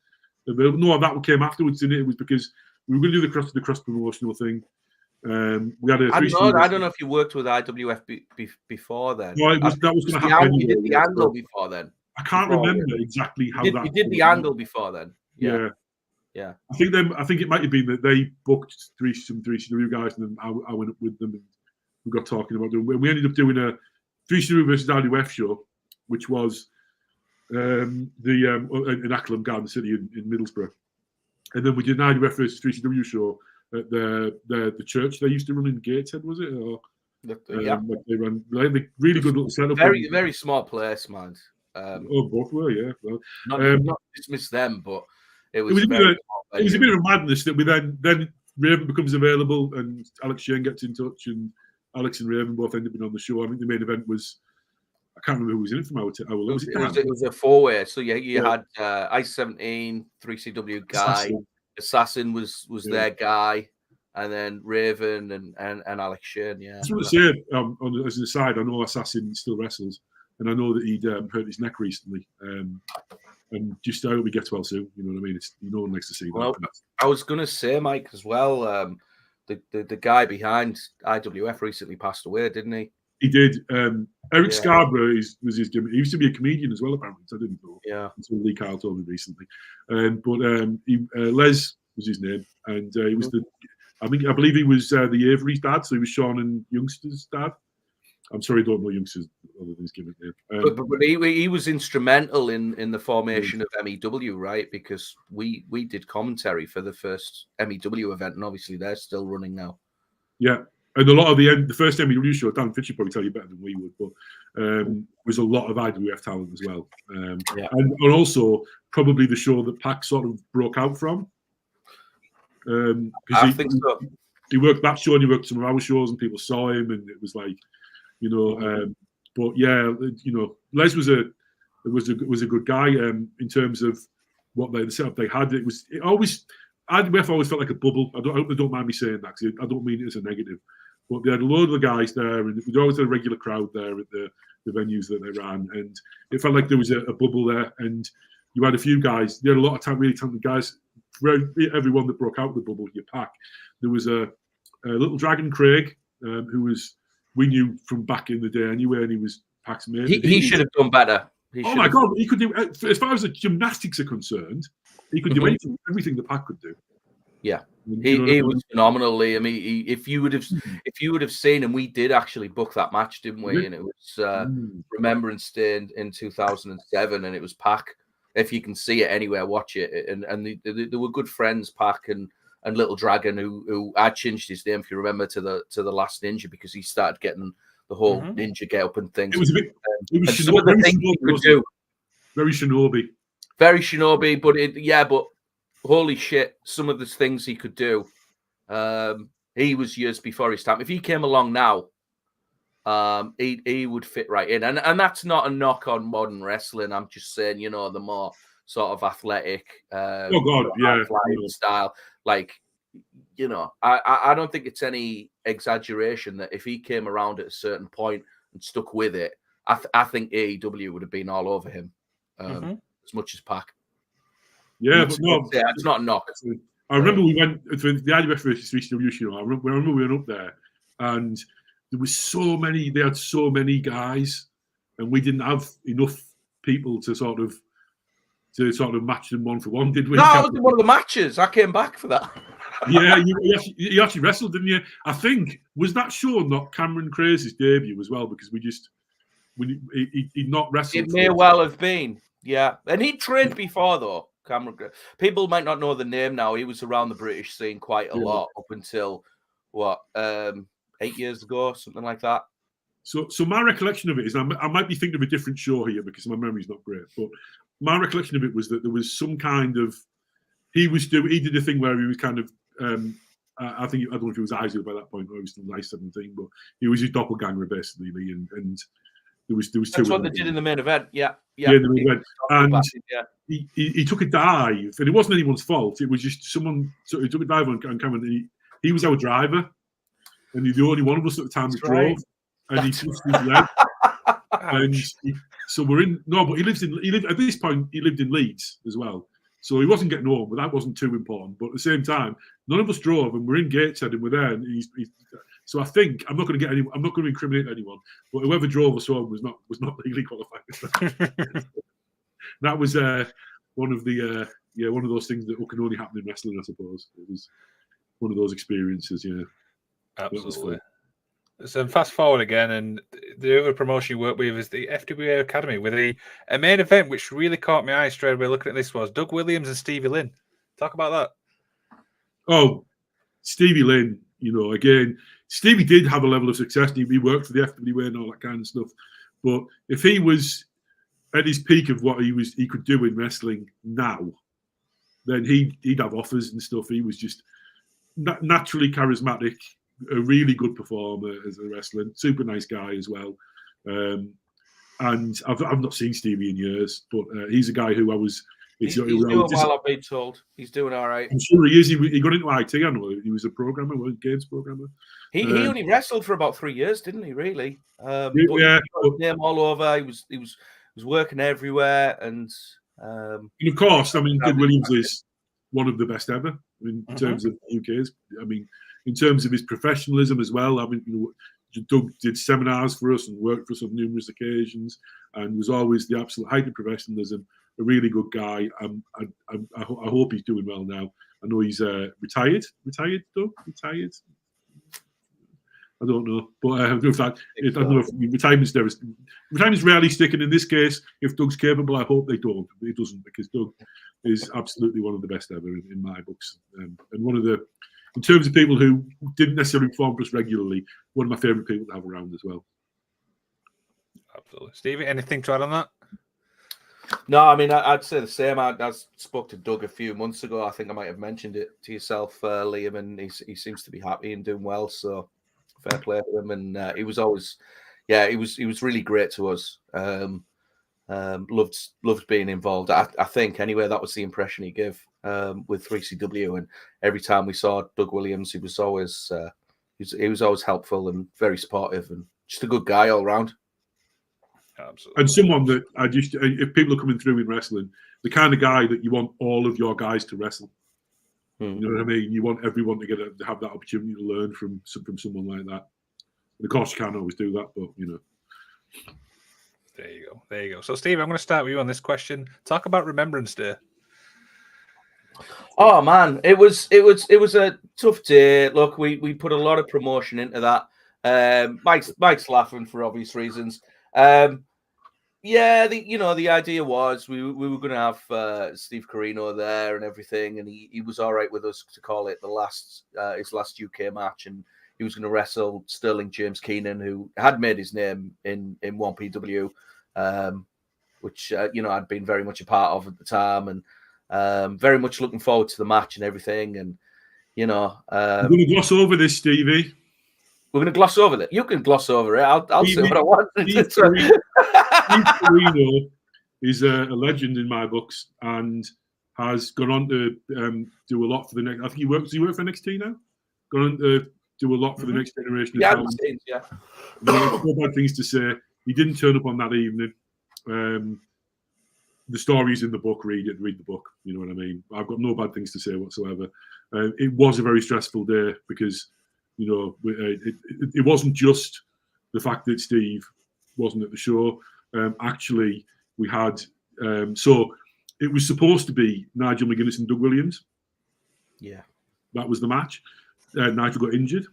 No, that came afterwards, didn't it? It was because we were going to do the cross promotional thing. We had I don't know if you worked with IWF before then. No, that was going to happen. You did the angle before then. I can't remember exactly how that. You did the angle before then. Yeah. I think it might have been that they booked some 3CW guys, and then I went up with them, and we got talking about doing. We ended up doing 3CW versus IWF show, which was in Acklam Garden City in Middlesbrough, and then we did an IWF versus 3CW show at the church they used to run in Gateshead, was it? Or, yeah, they ran really good little setup. Very small place, man. Both were, yeah. Well, not dismiss them, but it was a bit of madness that we then Raven becomes available and Alex Shane gets in touch, and Alex and Raven both ended up being on the show. I think the main event was, I can't remember who was in it from our it was a four-way. So you had Ice 17, 3CW guy, Assassin was their guy, and then Raven and Alex Shane. Yeah, I just want to say, as an aside, I know Assassin still wrestles, and I know that he'd hurt his neck recently. And just I hope he gets well soon. You know what I mean? It's no one likes to see that. Well, I was going to say, Mike, as well. The guy behind IWF recently passed away, didn't he? He did. Eric Scarborough was his gimmick. He used to be a comedian as well, apparently. I didn't know. Yeah. Until Lee Kyle told me recently. Les was his name, and he was I believe he was the Avery's dad, so he was Sean and Youngster's dad. I'm sorry, I don't know Youngsters other than his gimmick name. But he was instrumental in the formation of MEW, right? Because we did commentary for the first MEW event, and obviously they're still running now. Yeah. And a lot of the first MEW show, Dan Fitch would probably tell you better than we would, but was a lot of IWF talent as well. And also probably the show that Pac sort of broke out from. I think so. He worked that show and he worked some of our shows, and people saw him, and it was like, you know. But yeah, you know, Les was a good guy in terms of what the setup they had. IWF always felt like a bubble. I hope they don't mind me saying that, because I don't mean it as a negative. But they had a load of the guys there, and we always had a regular crowd there at the venues that they ran, and it felt like there was a bubble there. And you had a few guys. You had a lot of really talented guys. For everyone that broke out of the bubble, your Pac. There was a little Dragon Craig, who we knew from back in the day anyway, and he was Pac's mate. He should have done better. My God, he could do, as far as the gymnastics are concerned, he could do everything that Pac could do. Yeah, he was phenomenal, Liam. If you would have seen, and we did actually book that match, didn't we? And it was Remembrance Day in 2007, and it was Pac. If you can see it anywhere, watch it. And they were good friends, Pac and Little Dragon, who I changed his name, if you remember, to the Last Ninja, because he started getting the whole ninja get up and things. It was a bit. It was Shinobi, very Shinobi. Very Shinobi, but holy shit, some of the things he could do. He was years before his time. If he came along now, he would fit right in. And that's not a knock on modern wrestling. I'm just saying, you know, the more sort of athletic style. Like, you know, I don't think it's any exaggeration that if he came around at a certain point and stuck with it, I think AEW would have been all over him as much as Pac. Yeah, but no, it's not a knock. I remember we went for the IWF versus 3CW show. I remember we went up there, and there was so many. They had so many guys, and we didn't have enough people to sort of match them one for one, did we? No, it was one of the matches. I came back for that. Yeah, you actually wrestled, didn't you? I think, was that show not Cameron Crazy's debut as well? Because he'd not wrestled. It may well have been, yeah. And he trained before, though. Cameron. People might not know the name now. He was around the British scene quite a lot up until 8 years ago, something like that. So my recollection of it is, I might be thinking of a different show here because my memory's not great, but my recollection of it was that there was some kind of he did a thing where he was kind of I don't know if he was Isaac by that point or he was still nice 17, but he was his doppelganger basically, and there was two. That's what they did in the main event. Yeah, the main event. And he took a dive, and it wasn't anyone's fault. It was just someone. So he took a dive on Cameron. He was our driver, and he's the only one of us at the time that drove. And he pushed his leg. And so we're in. No, but he lived at this point. He lived in Leeds as well, so he wasn't getting home. But that wasn't too important. But at the same time, none of us drove, and we're in Gateshead, and we're there. And so I think I'm not going to incriminate anyone, but whoever drove us home was not legally qualified. That was one of those things that can only happen in wrestling, I suppose. It was one of those experiences, yeah. Absolutely. So fast forward again, and the other promotion you work with is the FWA Academy, with a main event which really caught my eye straight away looking at this was Doug Williams and Stevie Lynn. Talk about that. Oh, Stevie Lynn, again, Stevie did have a level of success. He worked for the FWA and all that kind of stuff. But if he was at his peak of what he could do in wrestling now, then he'd have offers and stuff. He was just naturally charismatic, a really good performer as a wrestler, super nice guy as well. And I've not seen Stevie in years, but he's a guy who I was. He's doing well, I've been told. He's doing all right. I'm sure he is. He got into IT. I know he was a programmer, a games programmer. He only wrestled for about 3 years, didn't he? Really? Yeah. But he got his name all over. He was working everywhere, and of course, I mean, Doug Williams is one of the best ever in terms of UK's. I mean, in terms of his professionalism as well. I mean, Doug did seminars for us and worked for us on numerous occasions, and was always the absolute height of professionalism. A really good guy. I hope he's doing well now. I know he's retired. Retired, Doug? Retired? I don't know. But I don't know if retirement's rarely sticking. In this case, if Doug's capable, I hope they don't. But he doesn't, because Doug is absolutely one of the best ever in my books. And one of the, in terms of people who didn't necessarily perform for us regularly, one of my favourite people to have around as well. Absolutely. Stevie, anything to add on that? No, I mean, I'd say the same. I spoke to Doug a few months ago. I think I might have mentioned it to yourself, Liam, and he seems to be happy and doing well. So fair play to him. And he was always, he was really great to us. Loved being involved. I think anyway, that was the impression he gave with 3CW. And every time we saw Doug Williams, he was always helpful and very supportive, and just a good guy all round. Absolutely. And someone that if people are coming through in wrestling, the kind of guy that you want all of your guys to wrestle. You know what I mean? You want everyone to have that opportunity to learn from someone like that. And of course, you can't always do that, but There you go. So, Steve, I'm going to start with you on this question. Talk about Remembrance Day. Oh man, it was a tough day. Look, we put a lot of promotion into that. Mike's laughing for obvious reasons. The idea was we were going to have Steve Corino there and everything, and he was all right with us to call it his last UK match, and he was going to wrestle Sterling James Keenan, who had made his name in 1PW, which I'd been very much a part of at the time, and very much looking forward to the match and everything. And I'm going to gloss over this, Stevie. We're going to gloss over that. You can gloss over it. I'll say what I want. Steve Corino is a legend in my books and has gone on to do a lot for the next. I think he works for NXT now. Gone on to do a lot for the next generation. Yeah, no bad things to say. He didn't turn up on that evening. The story's in the book. Read the book. You know what I mean? I've got no bad things to say whatsoever. It was a very stressful day because. It wasn't just the fact that Steve wasn't at the show. Actually, we had so it was supposed to be Nigel McGuinness and Doug Williams. Yeah, that was the match. Nigel got injured,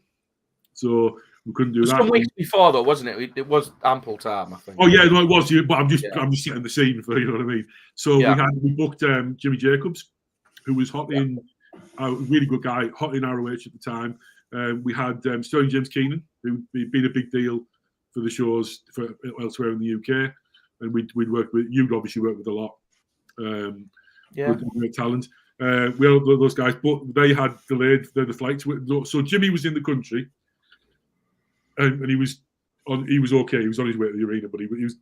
so we couldn't do that. Some weeks before, though, wasn't it? It was ample time, I think. Oh yeah, no, it was. But I'm just setting the scene for you know what I mean. So we booked Jimmy Jacobs, who was hot in a really good guy, hot in ROH at the time. We had Sterling James Keenan, who'd been a big deal for the shows for elsewhere in the UK, and we'd worked with. You'd obviously worked with a lot. With great talent. We had those guys, but they had delayed the flights. So Jimmy was in the country, and he was okay. He was on his way to the arena, but he was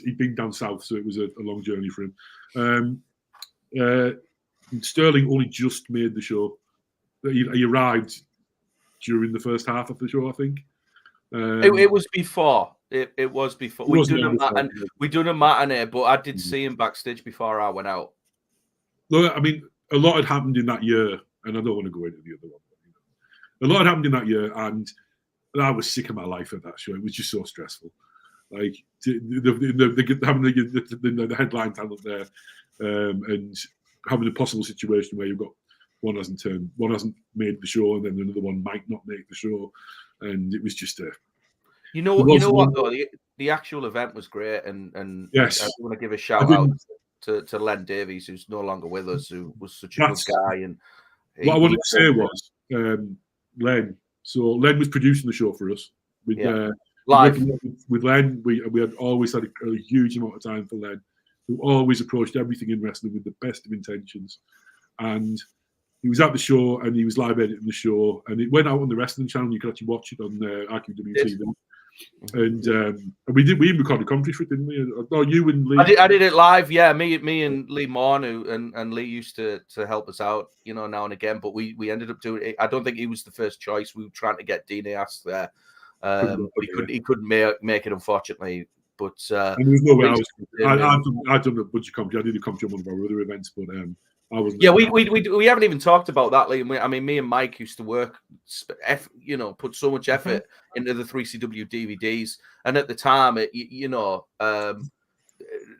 he'd been down south, so it was a long journey for him. Sterling only just made the show. He arrived during the first half of the show, I think. It was before. It was before. We done a matinee, but I did see him backstage before I went out. Look, I mean, a lot had happened in that year, and I don't want to go into the other one. A lot had happened in that year, and I was sick of my life at that show. It was just so stressful. Like having the headline talent there, and having a possible situation where you've got one hasn't made the show, and then another one might not make the show, and it was just You know what though, the actual event was great, and yes, I want to give a shout out to Len Davies, who's no longer with us, who was such a good guy. And what I wanted to say was Len. So Len was producing the show for us with live with Len. We had always had a huge amount of time for Len, who always approached everything in wrestling with the best of intentions, and he was at the show and he was live editing the show, and it went out on the wrestling channel. You could actually watch it on RQW TV. And we even recorded commentary for it, didn't we? Oh, you and Lee. I did it live, yeah. Me and Lee Mornew and Lee used to help us out, now and again. But we ended up doing it. I don't think he was the first choice. We were trying to get Dina Ass there, but he couldn't make it, unfortunately. But there was no way I'd done a bunch of commentary. I did a commentary on one of our other events, but I wasn't. Yeah, we haven't even talked about that, Lee. I mean, me and Mike used to work, put so much effort into the 3CW DVDs, and at the time,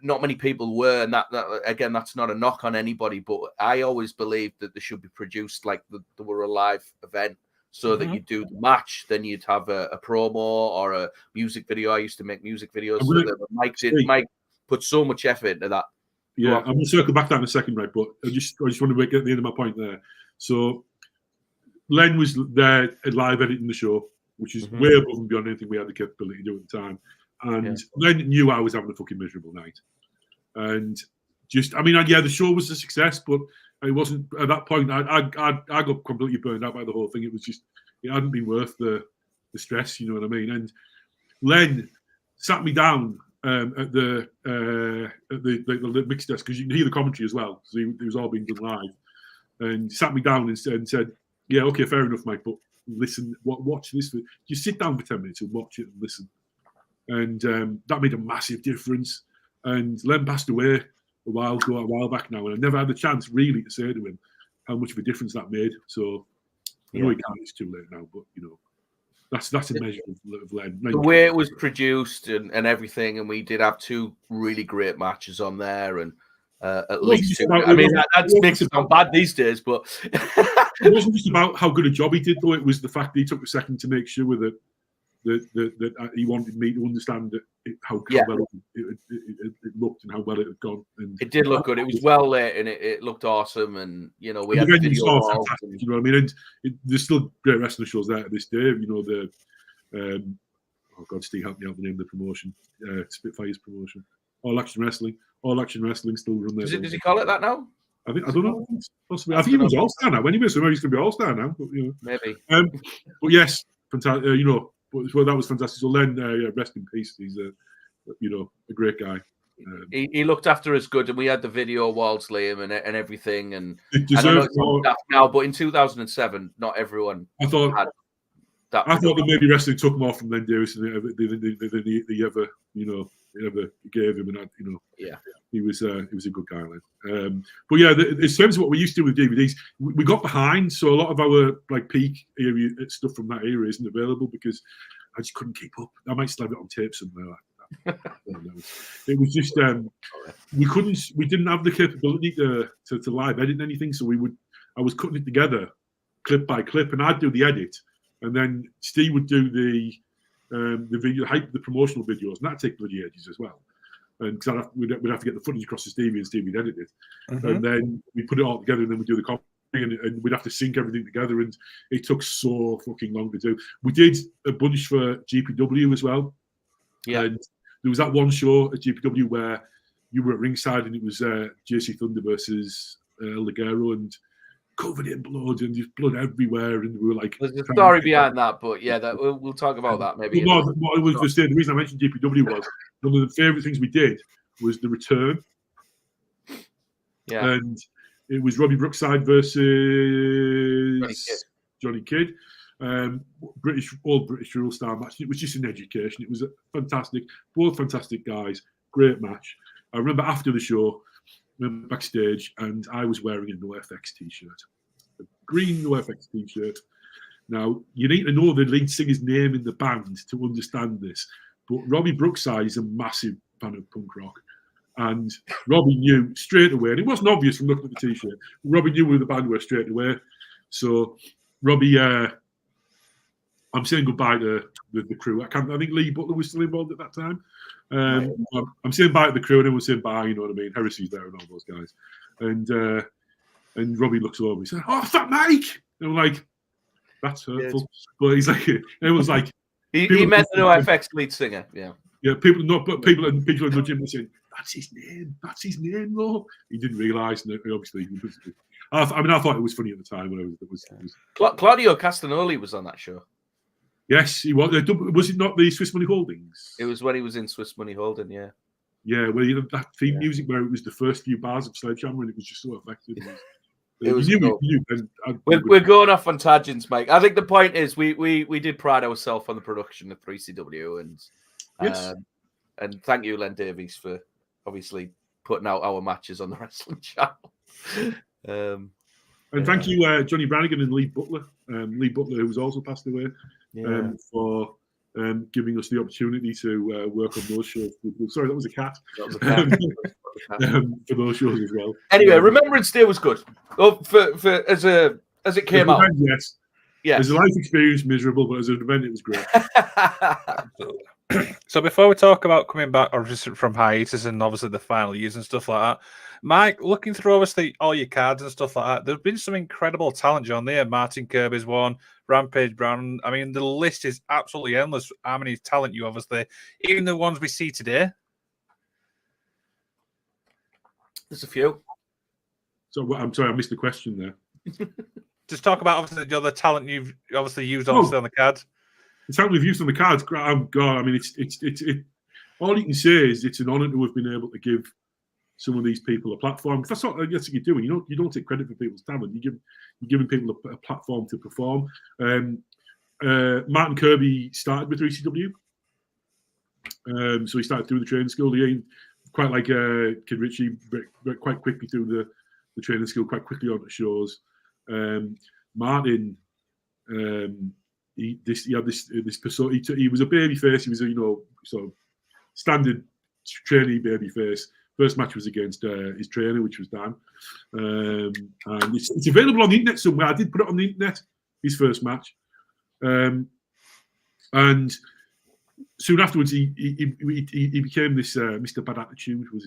not many people were, and that again, that's not a knock on anybody, but I always believed that they should be produced like they were a live event, so that you do the match, then you'd have a promo or a music video. I used to make music videos, so that Mike put so much effort into that. Yeah, I'm going to circle back down in a second, right? But I just want to get the end of my point there. So Len was there live editing the show, which is way above and beyond anything we had the capability to do at the time. And Len knew I was having a fucking miserable night. And the show was a success, but it wasn't at that point. I got completely burned out by the whole thing. It was just, it hadn't been worth the stress, you know what I mean? And Len sat me down at the mixed desk, because you can hear the commentary as well. So it was all being done live, and sat me down and said, "Yeah, okay, fair enough, Mike, but listen, watch this. You sit down for 10 minutes and watch it and listen." And that made a massive difference. And Len passed away a while back now, and I never had the chance really to say to him how much of a difference that made. So I know it's too late now, but that's a measure of Len. The way it was produced and everything, and we did have 2 really great matches on there, and at least 2. That makes it sound bad these days, but it wasn't just about how good a job he did, though. It was the fact that he took a second to make sure that he wanted me to understand how well it looked and how well it had gone. And it did look good. It was well lit, and it looked awesome. And we had video walls. You know what I mean? And there's still great wrestling shows there to this day. Steve, help me out the name of the promotion. Spitfire's promotion. All Action Wrestling still run there. Does he call it that now? I don't know. Possibly. I think he was All Star now. Anyway, so maybe he's going to be All Star now. But, maybe. But yes, fantastic. But that was fantastic. So Len, rest in peace. He's a great guy. He looked after us good, and we had the video walls, Liam, and everything. And it deserves more now, but in 2007, not everyone. I thought that maybe wrestling took more from Len Davis than they ever gave him, and he was a good guy, Len. But yeah, in terms of what we used to do with DVDs, we got behind, so a lot of our peak area stuff from that era isn't available because I just couldn't keep up. I might still have it on tape somewhere. It was just we didn't have the capability to live edit anything, so I was cutting it together clip by clip, and I'd do the edit, and then Steve would do the video, the promotional videos, and that'd take bloody ages as well. And because we'd have to get the footage across to Stevie, and Stevie would edit it, and then we put it all together, and then we'd do the copy, and we'd have to sync everything together, and it took so fucking long to do. We did a bunch for GPW as well, and there was that one show at GPW where you were at ringside, and it was JC Thunder versus El Ligero, and covered in blood, and there's blood everywhere, and we were like, there's a story behind that, but we'll talk about that maybe. What I was going to say, the reason I mentioned GPW was one of the favourite things we did was the return. Yeah. And it was Robbie Brookside versus Johnny Kidd. All British rule style match. It was just an education. It was fantastic. Both fantastic guys. Great match. I remember after the show, went backstage, and I was wearing a NoFX t-shirt, a green NoFX t-shirt. Now, you need to know the lead singer's name in the band to understand this, but Robbie Brookside is a massive fan of punk rock, and Robbie knew straight away, and it wasn't obvious from looking at the t-shirt, Robbie knew who the band were straight away. So Robbie, I I'm saying goodbye to the crew. I think Lee Butler was still involved at that time. I'm saying bye to the crew, and everyone's saying bye. You know what I mean? Heresy's there and all those guys. And Robbie looks over. He said, "Oh, Fat Mike!" And I'm like, "That's hurtful." Yeah, but he's like, everyone's like, he meant the NoFX lead singer. Yeah. Yeah, people are nudging me saying, "That's his name. That's his name." Though he didn't realise, and obviously, I thought it was funny at the time. When it was. Claudio Castagnoli was on that show. Yes, he was. Was it not the Swiss Money Holdings? It was when he was in Swiss Money Holding. Yeah. Yeah, well, that theme music where it was the first few bars of Sledgehammer, and it was just so effective. It was cool. We're going off on tangents, Mike. I think the point is we did pride ourselves on the production of 3CW, and yes. And thank you, Len Davies, for obviously putting out our matches on the wrestling channel. And thank you, Johnny Brannigan and Lee Butler. Lee Butler, who was also passed away, for giving us the opportunity to work on those shows. Sorry, that was a cat. That was a cat. For those shows as well. Anyway, Remembrance Day was good. Oh, for as it came out. Yes. Yeah. As a life experience, miserable, but as an event, it was great. So before we talk about coming back or just from hiatus and obviously the final years and stuff like that, Mike, looking through obviously all your cards and stuff like that, there's been some incredible talent on there. Martin Kirby's one, Rampage Brown. I mean, the list is absolutely endless. How many talent you obviously, even the ones we see today. There's a few. So I'm sorry, I missed the question there. Just talk about obviously the other talent you've obviously used obviously on the cards. The talent we've used on the cards. Oh God, I mean, it's all you can say is it's an honour to have been able to give some of these people a platform. That's what you're doing. You don't take credit for people's talent. You're giving people a platform to perform. Martin Kirby started with 3CW, so he started through the training school. He quite like Kid Richie, quite quickly through the training school, quite quickly onto shows. Martin, he was a baby face. He was a sort of standard trainee baby face. First match was against his trainer, which was Dan, and it's available on the internet somewhere. I did put it on the internet. His first match, and soon afterwards he became this Mr. Bad Attitude was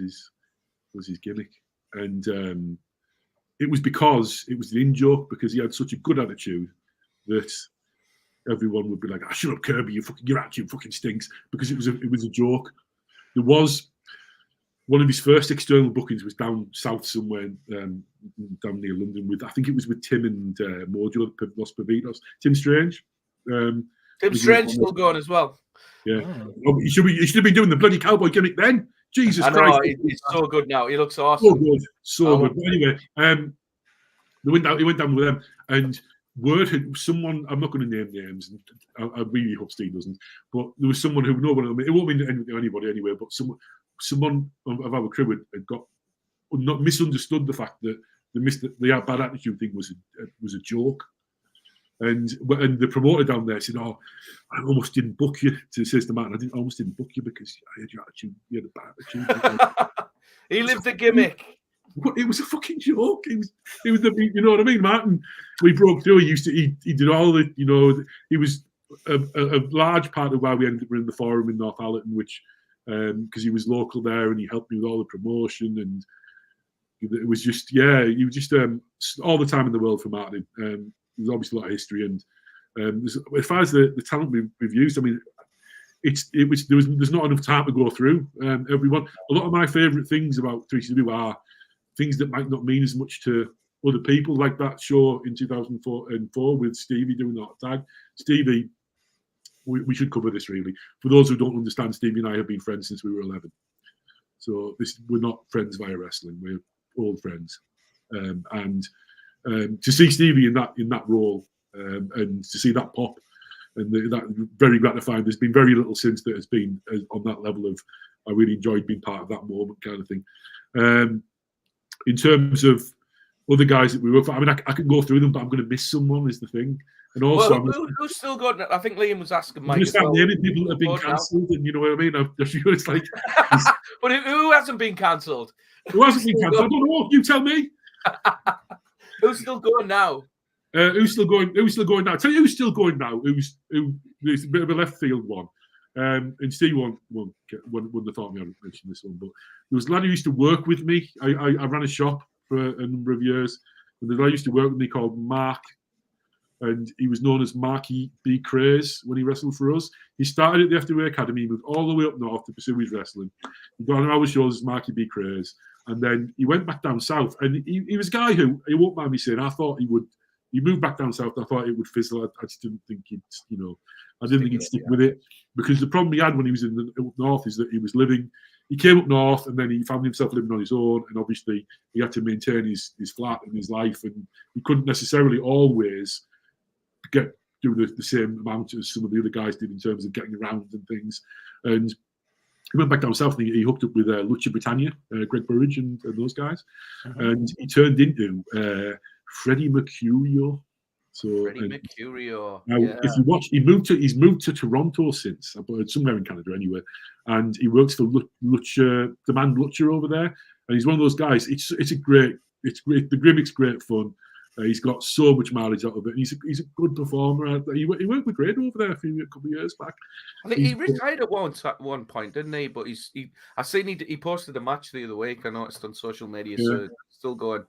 his gimmick, and it was because it was the in-joke because he had such a good attitude that everyone would be like, "Shut up, Kirby! Your attitude fucking stinks," because it was a joke. There was one of his first external bookings was down south somewhere, down near London. I think it was with Tim and Mojo, Los Pavitos. Tim Strange. Tim Strange still going as well. Yeah, he should have been doing the bloody cowboy gimmick then. Jesus Christ, he's so good now. He looks awesome. So good. But anyway, he went down with them, and word had someone. I'm not going to name names, and I really hope Steve doesn't. But there was someone who it won't mean anything to anybody anyway. But someone of our crew had got not misunderstood the fact that the bad attitude thing was a joke. And the promoter down there said, "Oh, I almost didn't book you." Says the man, "I almost didn't book you because I had your attitude. You had a bad attitude." He lived the gimmick. It was a fucking joke. It was the, you know what I mean, Martin. We broke through. He did all the, he was a large part of why we ended up in the forum in Northallerton, which because he was local there and he helped me with all the promotion, and it was just he was just all the time in the world for Martin. There's obviously a lot of history, and as far as the talent we've used, I mean, there's not enough time to go through everyone. A lot of my favourite things about 3CW are things that might not mean as much to other people, like that show in 2004 with Stevie doing that tag. Stevie, we should cover this really. For those who don't understand, Stevie and I have been friends since we were 11. So we're not friends via wrestling. We're old friends, and to see Stevie in that role and to see that pop and that very gratifying. There's been very little since that has been on that level of I really enjoyed being part of that moment kind of thing. In terms of other guys that we work for, I mean, I can go through them, but I'm going to miss someone is the thing. And also, who's still got? I think Liam was asking Mike. You start naming people that have been cancelled, and you know what I mean. I'm sure it's like, but who hasn't been cancelled? Who hasn't been cancelled? I don't know. You tell me. Who's still going now? Who's still going? Who's still going now? I'll tell you who's still going now. There's a bit of a left field one. And Steve wouldn't have thought me I'd mention this one, but there was a lad who used to work with me. I ran a shop for a number of years, and the lad used to work with me called Mark, and he was known as Marky B. Craze when he wrestled for us. He started at the SWA Academy, moved all the way up north to pursue his wrestling. He got on our shows as Marky B. Craze, and then he went back down south. And he was a guy who, he won't mind me saying, I thought he would. He moved back down south. I thought it would fizzle. I just didn't think he'd, I didn't think he'd stick with it, because the problem he had when he was in the up north is that he came up north and then he found himself living on his own, and obviously he had to maintain his flat and his life, and he couldn't necessarily always do the same amount as some of the other guys did in terms of getting around and things. And he went back down south and he hooked up with Lucha Britannia, Greg Burridge and those guys, and he turned into Freddie Mercurio. So Freddie Mercurio. Now, if you watch, he's moved to Toronto since, but somewhere in Canada anyway, and he works for Lucha, the man Lucha over there, and he's one of those guys. It's great. The gimmick's great fun. He's got so much mileage out of it. He's a good performer. He worked with Grade over there a couple of years back. I think he retired at one point, didn't he? But I seen he posted a match the other week. I noticed on social media, so still going.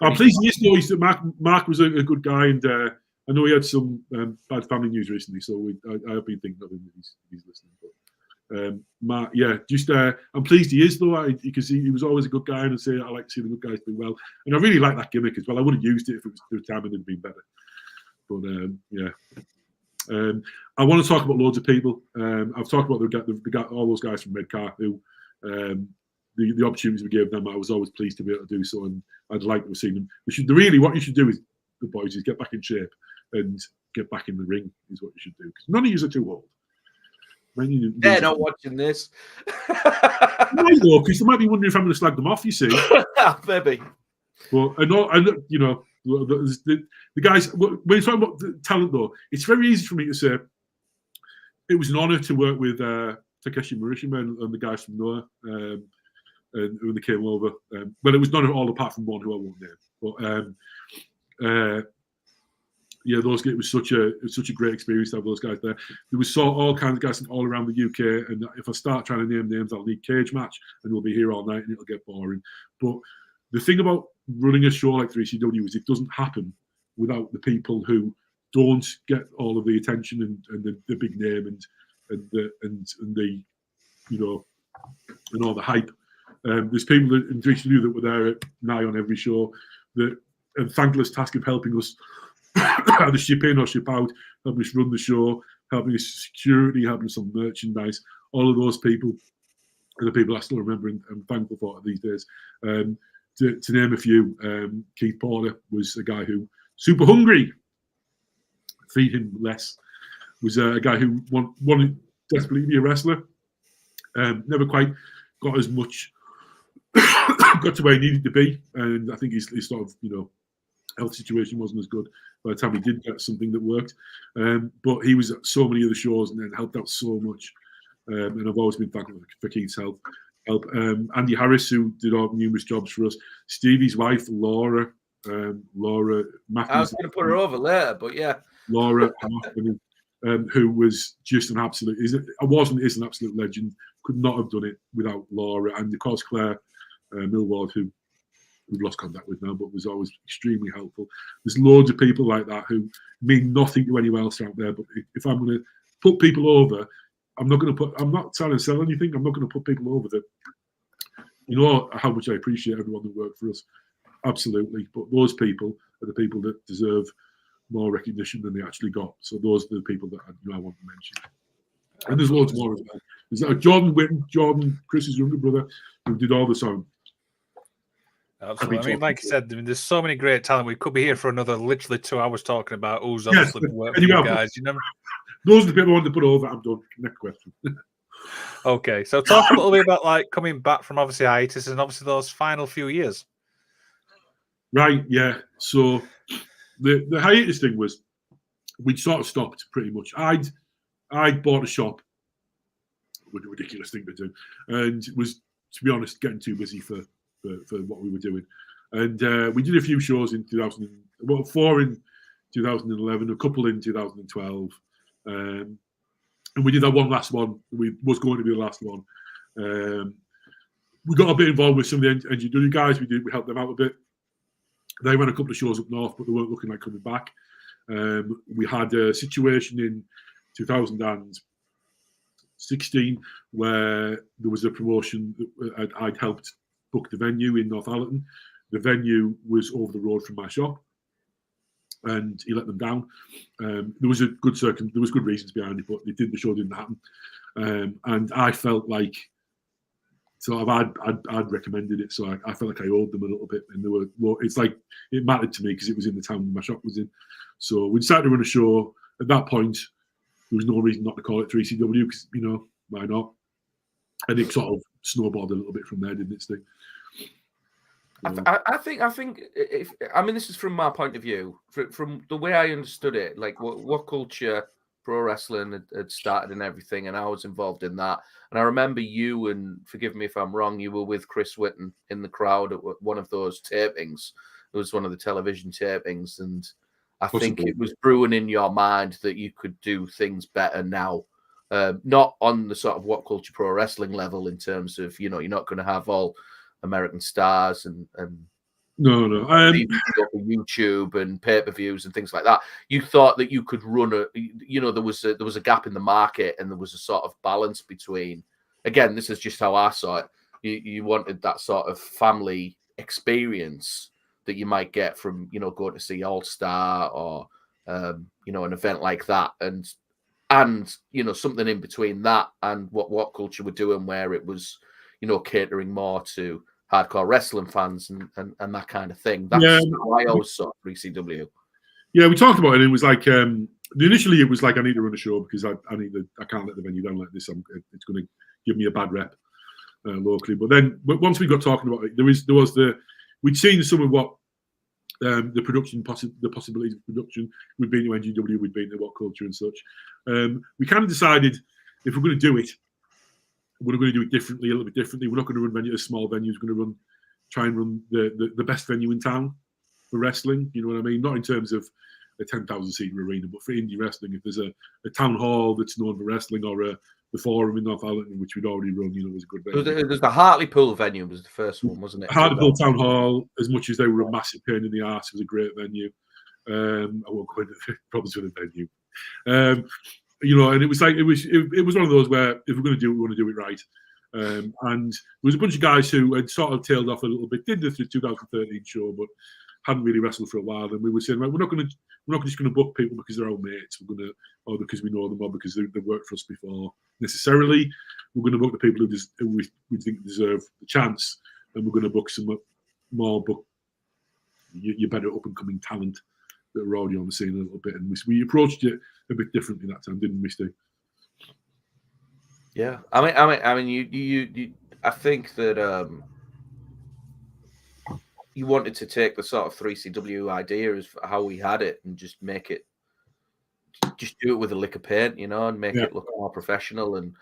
I'm pleased that Mark was a good guy, and I know he had some bad family news recently, so I have been thinking of him if he's listening. But Mark, I'm pleased he is though, because he was always a good guy, and I say I like to see the good guys do well, and I really like that gimmick as well. I would have used it if it was through time and it'd been better. But I want to talk about loads of people. I've talked about all those guys from Redcar who. The opportunities we gave them, I was always pleased to be able to do so, and I'd like to have seen them. What you should do is, the boys, is get back in shape and get back in the ring is what you should do, because none of you are too old. They're not watching this. Because they might be wondering if I'm going to slag them off, you see. Maybe. But the guys, when you're talking about the talent though, it's very easy for me to say it was an honour to work with Takeshi Morishima and the guys from Noah. And when they came over, well, it was not all apart from one who I won't name. But it was such a great experience to have those guys there. There was all kinds of guys all around the UK, and if I start trying to name names, I'll need cage match, and we'll be here all night, and it'll get boring. But the thing about running a show like 3CW is it doesn't happen without the people who don't get all of the attention and the big name and the and all the hype. There's people in 3CW that were there at nigh on every show, that a thankless task of helping us either ship in or ship out, helping us run the show, helping us security, helping us on merchandise. All of those people are the people I still remember and I'm thankful for these days. To name a few, Keith Porter was a guy who super hungry. Feed him less. Was a guy who wanted desperately to be a wrestler. Never quite got as much. Got to where he needed to be, and I think his sort of health situation wasn't as good by the time he did get something that worked. But he was at so many other shows and then helped out so much. And I've always been thankful for Keith's help. Andy Harris, who did numerous jobs for us. Stevie's wife, Laura Matthews. I was going to put her over later, but yeah. Laura, who was just an absolute, is an absolute legend. Could not have done it without Laura. And of course, Claire Millward, who we've lost contact with now, but was always extremely helpful. There's loads of people like that who mean nothing to anyone else out there. But if I'm going to put people over, I'm not trying to sell anything. I'm not going to put people over that. You know how much I appreciate everyone that worked for us. Absolutely. But those people are the people that deserve more recognition than they actually got. So those are the people that I want to mention. And there's loads more as well. There's Jordan Whitten, Chris's younger brother, who did all the sound. Absolutely. I mean, like you said, there's so many great talent. We could be here for another literally 2 hours talking about who's obviously worked for you guys. Those are the people I wanted to put over. I'm done. Next question. Okay, so talk a little bit about like coming back from obviously hiatus and obviously those final few years. Right, yeah. So the hiatus thing was we'd sort of stopped pretty much. I'd bought a shop, with a ridiculous thing to do, and was, to be honest, getting too busy for what we were doing. And we did a few shows in 2004 in 2011, a couple in 2012. And we did that one last one. We was going to be the last one. We got a bit involved with some of the NGW guys. We helped them out a bit. They ran a couple of shows up north, but they weren't looking like coming back. We had a situation in 2016 where there was a promotion that I'd helped book the venue in Northallerton. The venue was over the road from my shop, and he let them down. There was there was good reasons behind it, but the show didn't happen. And I felt like, so I'd recommended it, so I felt like I owed them a little bit, and they were. Well, it's like it mattered to me because it was in the town my shop was in. So we decided to run a show. At that point, there was no reason not to call it 3CW because why not? And it sort of snowballed a little bit from there, didn't it, Steve? I think this is from my point of view, from the way I understood it, like what culture pro wrestling had started and everything, and I was involved in that. And I remember you, and forgive me if I'm wrong, you were with Chris Whitten in the crowd at one of those tapings. It was one of the television tapings, and I think it was brewing in your mind that you could do things better now. Not on the sort of what culture pro wrestling level in terms of, you're not going to have all American stars and no YouTube and pay-per-views and things like that. You thought that you could run there was a gap in the market, and there was a sort of balance between, again, this is just how I saw it. You wanted that sort of family experience that you might get from, going to see All Star or an event like that, and something in between that and what culture were doing, where it was, catering more to hardcore wrestling fans and that kind of thing. That's why I always saw 3CW. Yeah, we talked about it. And it was like initially it was like I need to run a show because I can't let the venue down like this. It's going to give me a bad rep locally. But then once we got talking about it, we'd seen some of what the possibilities of production. We'd been to NGW, we'd been to What Culture and such. We kind of decided if we're going to do it, we're going to do it differently, a little bit differently. We're not going to run small venues. We're going to try and run the best venue in town for wrestling. You know what I mean? Not in terms of a 10,000-seater arena, but for indie wrestling. If there's a town hall that's known for wrestling, or the Forum in Northallerton, which we'd already run, was a good venue. There's the Hartlepool venue was the first one, wasn't it? Hartlepool Town Hall, as much as they were a massive pain in the arse, was a great venue. I won't go into the problems with the venue. And it was like it was one of those where if we're going to do it, we want to do it right. And there was a bunch of guys who had sort of tailed off a little bit, did the 2013 show, but hadn't really wrestled for a while. And we were saying, right, we're not just going to book people because they're our mates. Or because we know them, or because they've worked for us before necessarily. We're going to book the people who we think deserve the chance, and we're going to book some more your better up and coming talent that are already on the scene a little bit. And we approached it a bit differently that time, didn't we, Steve? Yeah, I mean, you I think that you wanted to take the sort of 3CW idea as how we had it and just do it with a lick of paint, and make it look more professional. And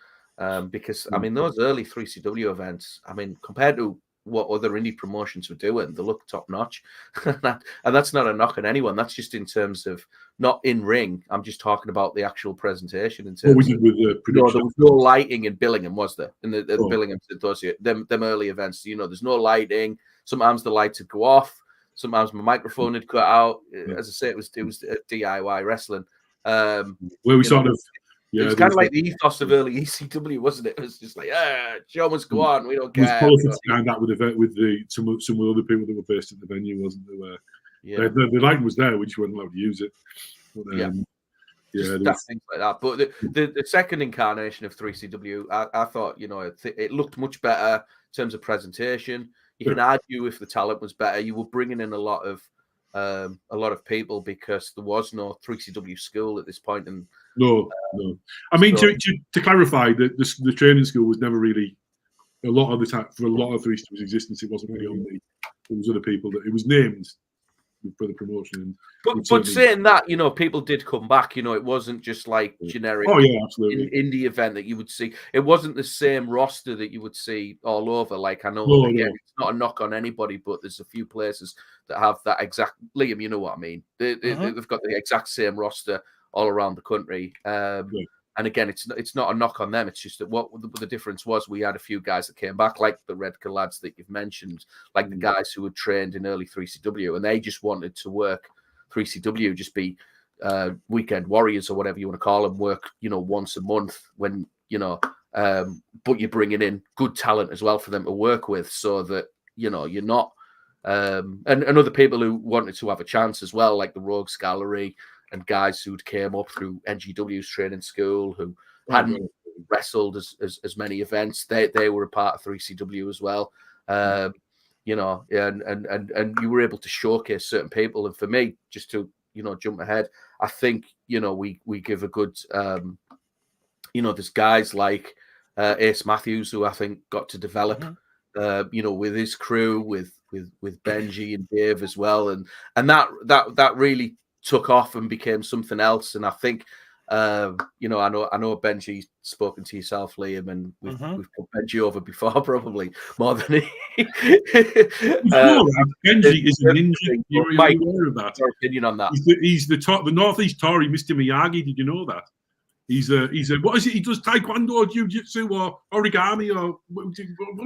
because I mean, those early 3CW events, I mean, compared to what other indie promotions were doing, they look top notch. And that's not a knock on anyone. That's just in terms of not in ring. I'm just talking about the actual presentation. In terms what we did with the production. There was no lighting in Billingham, was there? In the Billingham Symposium, them early events. There's no lighting. Sometimes the lights would go off. Sometimes my microphone had cut out. As I say, it was DIY wrestling. Where we sort of. Yeah, it was kind of like the ethos of early ECW, wasn't it? It was just like, show must go on. We don't care. There was politics behind that with some of the other people that were based at the venue, wasn't there? The lighting was there, we just weren't allowed to use it. But, things like that. But the second incarnation of 3CW, I thought, it looked much better in terms of presentation. You can argue if the talent was better. You were bringing in a lot of people because there was no 3CW school at this point. And no. I mean, to clarify, the training school was never really a lot of the time for a lot of 3CW's existence. It wasn't really only there was other people that it was named for the promotion. But saying that, you know, people did come back. You know, it wasn't just like generic. Oh yeah, absolutely. Indie event that you would see. It wasn't the same roster that you would see all over. Like I know, it's not a knock on anybody, but there's a few places that have that exact. Liam, you know what I mean? They've got the exact same roster all around the country. And again, it's not a knock on them. It's just that what the difference was, we had a few guys that came back, like the Redcar lads that you've mentioned, like the guys who had trained in early 3CW, and they just wanted to work 3CW, just be weekend warriors or whatever you want to call them, work, you know, once a month when, you know, but you're bringing in good talent as well for them to work with, so that, you know, you're not, and other people who wanted to have a chance as well, like the Rogues Gallery and guys who'd came up through NGW's training school who hadn't wrestled as many events. They were a part of 3CW as well. You know, and you were able to showcase certain people. And for me, just to, you know, jump ahead, I think, you know, we give a good, you know, there's guys like Ace Matthews who I think got to develop, you know, with his crew, with Benji and Dave as well, and that really took off and became something else. And I think, you know, I know Benji's spoken to yourself, Liam, and we've put Benji over before, probably more than he. Benji is a ninja. You're Mike, aware of that? Your opinion on that? He's the Northeast Tory, Mr. Miyagi. Did you know that? He's a what is it? He does taekwondo, jiu-jitsu, or origami, or one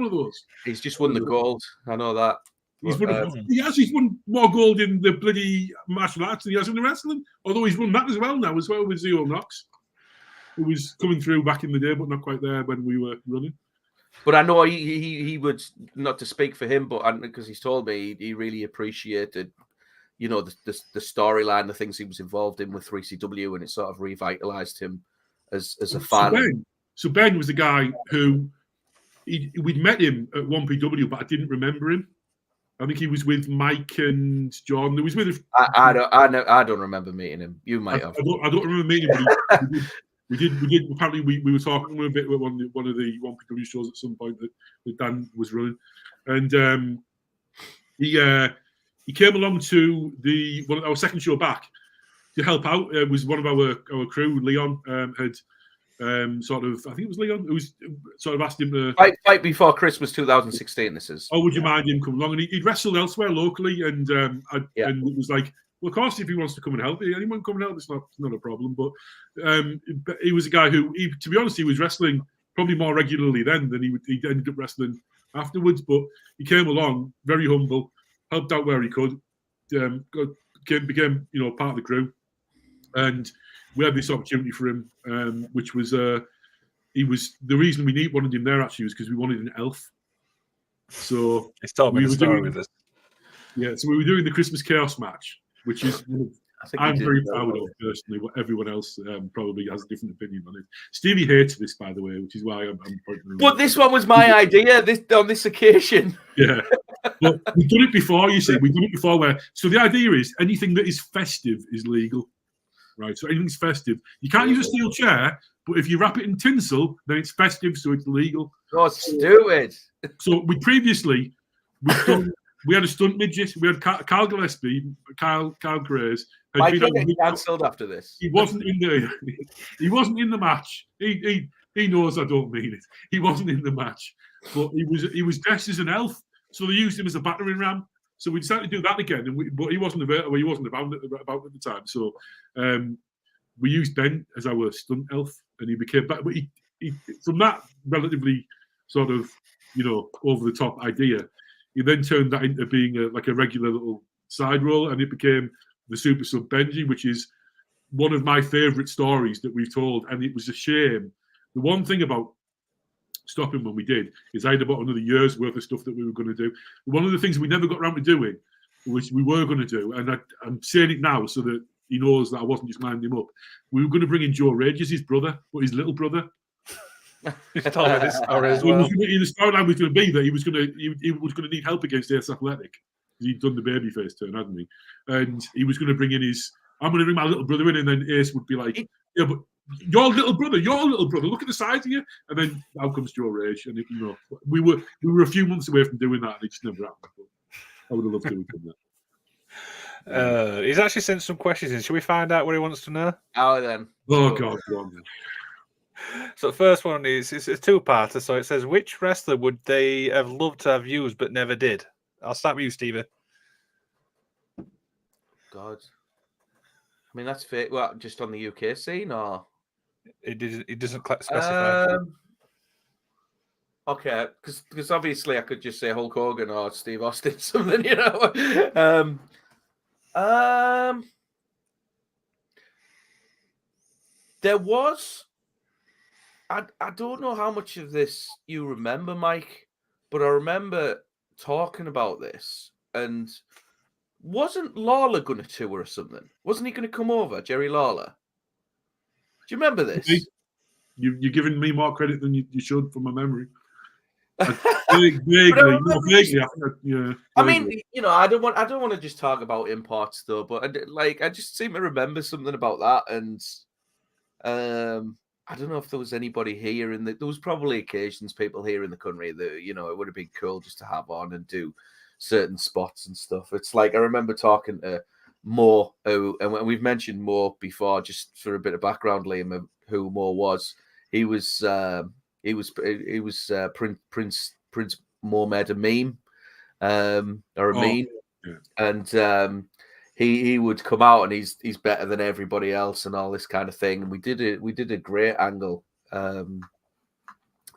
of those. He's just won the gold. I know that. He's won more gold in the bloody martial arts than he has in the wrestling. Although he's won that as well with Zero Knox, who was coming through back in the day, but not quite there when we were running. But I know he would, not to speak for him, but because he's told me he really appreciated, you know, the storyline, the things he was involved in with 3CW, and it sort of revitalized him as a fan. So Ben was the guy who we'd met him at 1PW, but I didn't remember him. I think he was with Mike and John. He was with. I don't remember meeting him. You might have. I don't remember meeting him. But we did. Apparently, we were talking a bit about one of the 1PW shows at some point that Dan was running, and he came along to our second show back to help out. It was one of our crew, Leon, had. Sort of, I think it was Leon who was sort of asked him to fight before Christmas 2016. This is. Oh, would you mind him coming along? And he'd wrestled elsewhere locally, and and it was like, well, of course, if he wants to come and help, anyone come and help, it's not a problem. But he was a guy who, to be honest, he was wrestling probably more regularly then than he ended up wrestling afterwards. But he came along, very humble, helped out where he could, became part of the crew, and we had this opportunity for him, which was he was the reason we wanted him there actually was because we wanted an elf. So he's told me the story with us. Yeah, so we were doing the Christmas Chaos match, which is I'm very proud of personally. What everyone else probably has a different opinion on it. Stevie hates this, by the way, which is why I'm pointing. But this one was my idea. On this occasion. Yeah, but we've done it before. You see, we've done it before. So the idea is anything that is festive is legal. Right, so anything's festive. You can't use a steel chair, but if you wrap it in tinsel, then it's festive, so it's legal. Let's do it. So we had a stunt midget. We had Carl Gillespie, Kyle Craze. Mike will get cancelled after this. He wasn't in the match. He knows I don't mean it. He wasn't in the match, but he was dressed as an elf, so they used him as a battering ram. So we decided to do that again, but he wasn't about at the time. So we used Ben as our stunt elf, and he became back. But he from that relatively sort of over the top idea, he then turned that into being a regular little side role, and it became the Super Sub Benji, which is one of my favourite stories that we've told. And it was a shame. The one thing about stopping when we did is I had about another year's worth of stuff that we were going to do. One of the things we never got around to doing, which we were going to do, and I'm saying it now so that he knows that I wasn't just minding him up. We were going to bring in Joe Rage as his brother, but his little brother. He told me this story as well. The storyline was going to be that he was going to need help against Ace Athletic. He'd done the babyface turn, hadn't he? And he was going to bring in I'm going to bring my little brother in, and then Ace would be like, yeah, but your little brother, look at the size of you. And then out comes Joe Rage. And we were a few months away from doing that, and it just never happened. I would have loved to have done He's actually sent some questions in. Should we find out what he wants to know? Oh, then. Oh, God. Go on, then. So the first one is it's a two-parter. So it says, which wrestler would they have loved to have used but never did? I'll start with you, Stevie. God. I mean, that's fit. Well, just on the UK scene, or it doesn't specify. Okay, because obviously I could just say Hulk Hogan or Steve Austin, something, you know. There was. I don't know how much of this you remember, Mike, but I remember talking about this. And wasn't Lawler going to tour or something? Wasn't he going to come over, Jerry Lawler? Do you remember this? You're giving me more credit than you should from my memory. Vaguely. I mean, you know, I don't want to just talk about imports though, but I just seem to remember something about that, and I don't know if there was anybody here there was probably occasions people here in the country that, you know, it would have been cool just to have on and do certain spots and stuff. It's like I remember talking to Mo, and we've mentioned Mo before, just for a bit of background, Liam, who Mo was. He was Prince Mohammed Amin, or Amin, and he would come out and he's better than everybody else and all this kind of thing. And we did a great angle,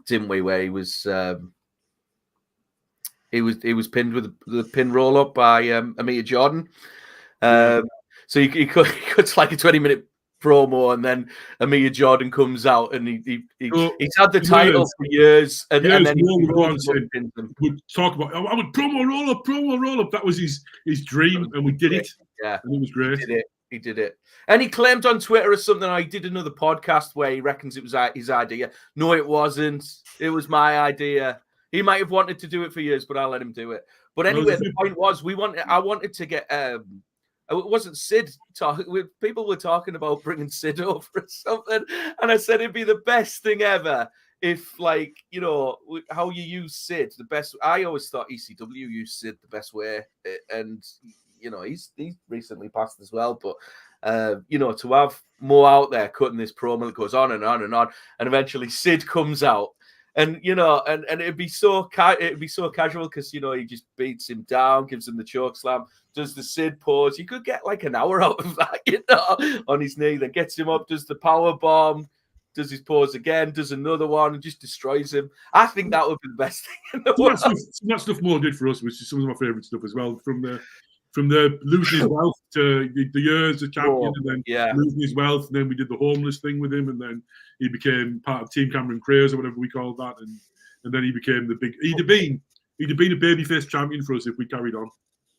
didn't we? Where he was pinned with the pin roll up by Amir Jordan. So he cuts like a 20-minute promo, and then Amir Jordan comes out, and he's had the title for years, and then he would talk about, I would promo roll up. That was his dream, and we did it. Yeah, and it was great. He did it, and he claimed on Twitter or something. I did another podcast where he reckons it was his idea. No, it wasn't. It was my idea. He might have wanted to do it for years, but I let him do it. But anyway, the point was, I wanted to get. It wasn't Sid. People were talking about bringing Sid over or something, and I said it'd be the best thing ever if, like, you know, how you use Sid the best. I always thought ECW used Sid the best way, and you know he's recently passed as well. But you know, to have more out there cutting this promo that goes on and on and on, and eventually Sid comes out. And you know, and it'd be so casual because, you know, he just beats him down, gives him the choke slam, does the Sid pose. You could get like an hour out of that, you know, on his knee. Then gets him up, does the power bomb, does his pose again, does another one, and just destroys him. I think that would be the best thing in the world. That stuff Mo did for us, which is some of my favourite stuff as well. From the losing his wealth to the years as champion, and then losing his wealth, and then we did the homeless thing with him, and then he became part of Team Cameron Craze or whatever we called that, and then he became the big. He'd have been a babyface champion for us if we carried on.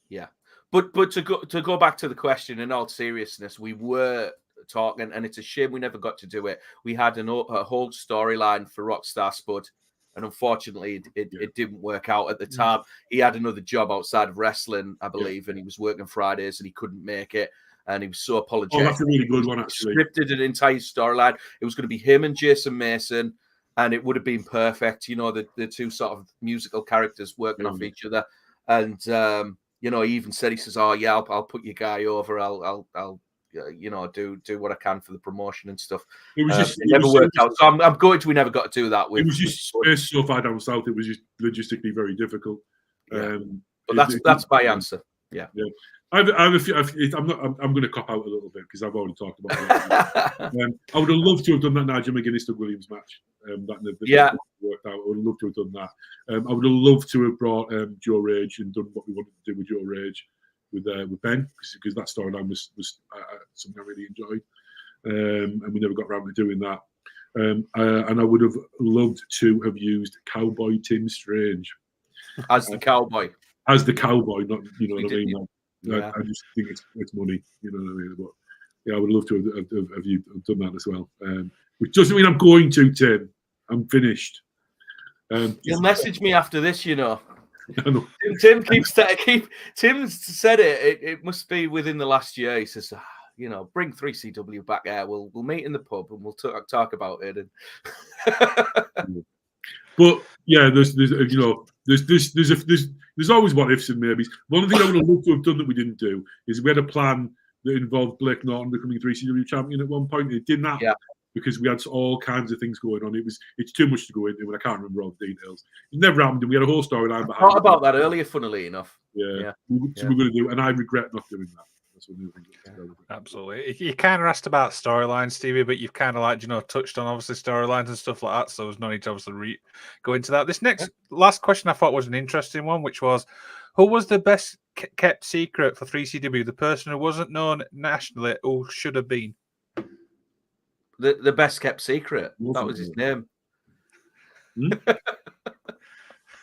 Yeah, but to go back to the question, in all seriousness, we were talking, and it's a shame we never got to do it. We had a whole storyline for Rockstar Spud. And unfortunately, it didn't work out at the time. He had another job outside of wrestling, I believe, and he was working Fridays and he couldn't make it. And he was so apologetic. Oh, that's a really good one, actually. He scripted an entire storyline. It was going to be him and Jason Mason, and it would have been perfect. You know, the two sort of musical characters working off each other. And you know, he even said, he says, "Oh yeah, I'll put your guy over. I'll you know, do what I can for the promotion and stuff." It was just it never worked out. So I'm going to. We never got to do that. It was just space so far down south. It was just logistically very difficult. Yeah. But that's my answer. Yeah. I have a few. I'm going to cop out a little bit because I've already talked about it. I would have loved to have done that Nigel McGuinness Doug Williams match. That worked out. I would have loved to have done that. I would have loved to have brought Joe Rage and done what we wanted to do with Joe Rage with Ben, because that storyline was something I really enjoyed, and we never got around to doing that. And I would have loved to have used Cowboy Tim Strange as the cowboy. Not, you know what I mean. I just think it's money, you know what I mean. But yeah, I would love to have done that as well. Which doesn't mean I'm going to, Tim. I'm finished. You'll message me after this, you know. Tim Tim said it must be within the last year. He says, you know, bring 3CW back there. We'll meet in the pub and we'll talk about it. And but yeah, there's you know, there's always what ifs and maybes. One thing I would have loved to have done that we didn't do is we had a plan that involved Blake Norton becoming 3CW champion at one point. It didn't happen because we had all kinds of things going on. It's too much to go into, and I can't remember all the details. It never happened, and we had a whole storyline behind. I thought about that earlier, funnily enough. Yeah. So we're going to do, and I regret not doing that. Absolutely. You kind of asked about storylines, Stevie, but you've kind of touched on obviously storylines and stuff like that. So there's no need to obviously go into that. This last question I thought was an interesting one, which was, who was the best kept secret for 3CW? The person who wasn't known nationally, who should have been? The best kept secret. That was his name.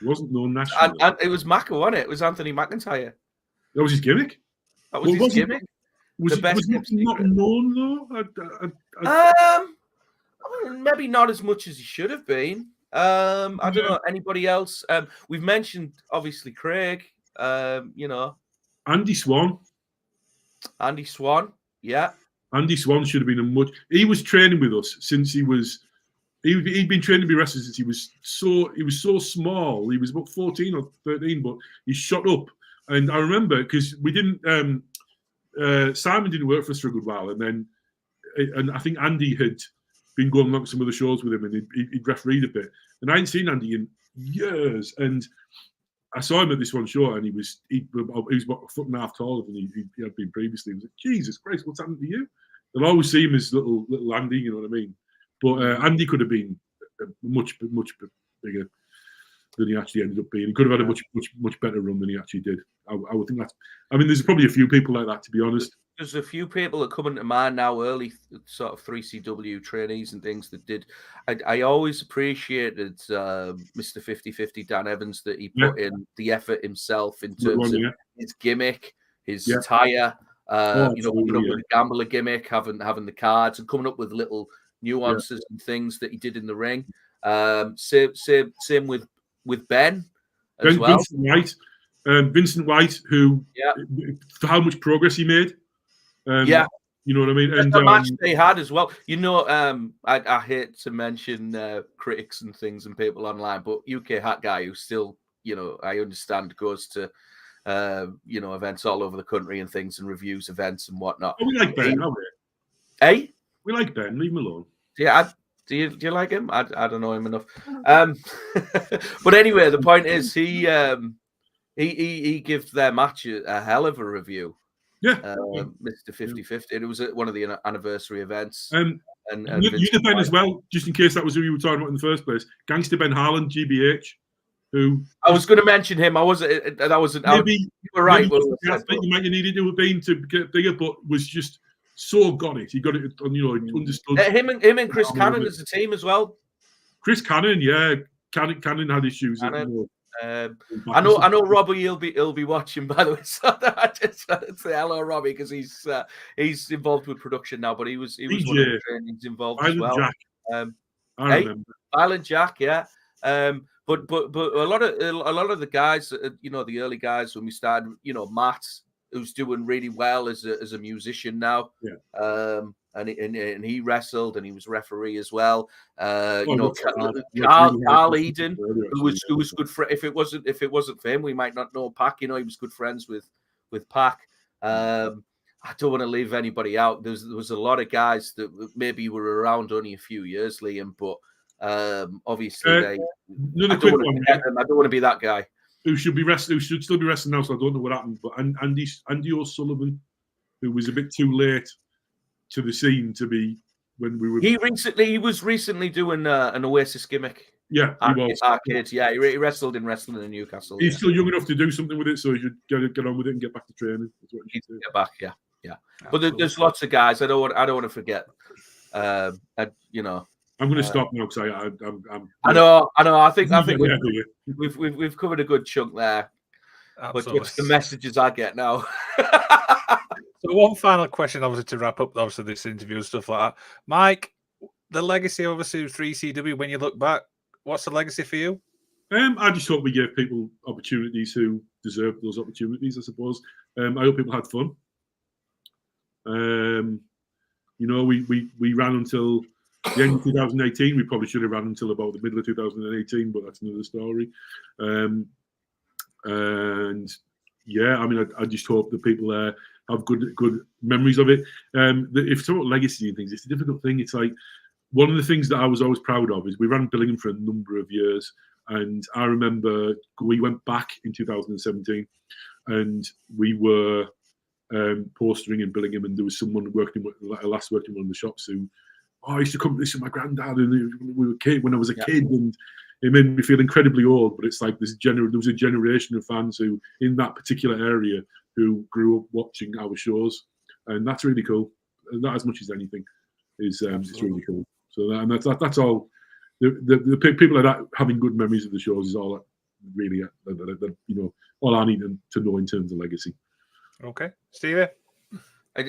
Wasn't known nationally. And it was Macca, wasn't it? It was Anthony McIntyre. That was his gimmick. That was his gimmick. Was the best kept secret. Not known though. Maybe not as much as he should have been. I don't know anybody else. We've mentioned obviously Craig. Andy Swan. Andy Swan. Yeah. Andy Swan should have been a much. He was training with us since he was. He'd been training to be a wrestler since he was so small. He was about 14 or 13, but he shot up. And I remember because we didn't. Simon didn't work for us for a good while, and I think Andy had been going along some of the shows with him, and he'd refereed a bit. And I hadn't seen Andy in years, and I saw him at this one show, and he was about a foot and a half taller than he had been previously. I was like, Jesus Christ, what's happened to you? They'll always see him as little Andy, you know what I mean? But Andy could have been much bigger than he actually ended up being. He could have had a much better run than he actually did. I would think that's. I mean, there's probably a few people like that, to be honest. There's a few people that come into mind now, early sort of 3CW trainees and things that did. I always appreciated Mr. 50/50 Dan Evans, that he put in the effort himself in terms of his gimmick, his attire, coming up with a gambler gimmick, having the cards, and coming up with little nuances and things that he did in the ring. Same with Ben as well. Vincent White, who for how much progress he made. You know what I mean? And the match they had as well. I hate to mention critics and things and people online, but UK Hat Guy, who still, I understand goes to events all over the country and things, and reviews events and whatnot. Oh, we like Ben, don't we? Hey? We like Ben, leave him alone. Yeah, do you like him? I don't know him enough. But anyway, the point is he gives their match a hell of a review. Mr. 50/50. And it was at one of the anniversary events. And Ben as well, just in case that was who you were talking about in the first place. Gangster Ben Harlan, GBH, who I was going to mention him. I wasn't. That wasn't. Maybe you were right. You might have needed to have been to get bigger, but was just so got it. He got it. Understood. Him and Chris Cannon as a team as well. Chris Cannon, Cannon had issues. I know Robbie. He'll be watching, by the way. So I just say hello, Robbie, because he's involved with production now. But he was one of the trainings involved as well. Jack. I remember. Island Jack, yeah. But a lot of the guys, the early guys when we started, Matt, who's doing really well as a musician now. Yeah. And he wrestled and he was referee as well. Carl Eden, who was good for. If it wasn't for him, we might not know Pac. He was good friends with Pac. I don't want to leave anybody out. There was a lot of guys that maybe were around only a few years, Liam, but obviously I don't want to be that guy. Who should still be wrestling now, so I don't know what happened. But Andy O'Sullivan, who was a bit too late to the scene to be when we were. He was recently doing an Oasis gimmick. Yeah, arcade. Yeah, he wrestled in wrestling in Newcastle. He's still young enough to do something with it, so he should get on with it and get back to training. That's what he should get back. Yeah. But there's lots of guys. I don't want to forget. I'm going to stop now because I know. I think we've covered a good chunk there. Absolutely. But just the messages I get now. So one final question, obviously, to wrap up obviously this interview and stuff like that. Mike, the legacy obviously of 3CW, when you look back, what's the legacy for you? I just hope we give people opportunities who deserve those opportunities, I suppose. I hope people had fun. We ran until The end of 2018, we probably should have ran until about the middle of 2018, but that's another story. And yeah, I mean, I just hope that people have good memories of it. If it's about legacy and things, it's a difficult thing. It's like one of the things that I was always proud of is we ran Billingham for a number of years, and I remember we went back in 2017, and we were postering in Billingham, and there was someone working working in one of the shops who, I used to come to this with my granddad, and we were when I was a kid, and it made me feel incredibly old. But it's like there was a generation of fans who, in that particular area, who grew up watching our shows, and that's really cool. Not as much as anything is it's really cool. So that's all. The people like that having good memories of the shows is all that really all I need to know in terms of legacy. Okay, Stevie.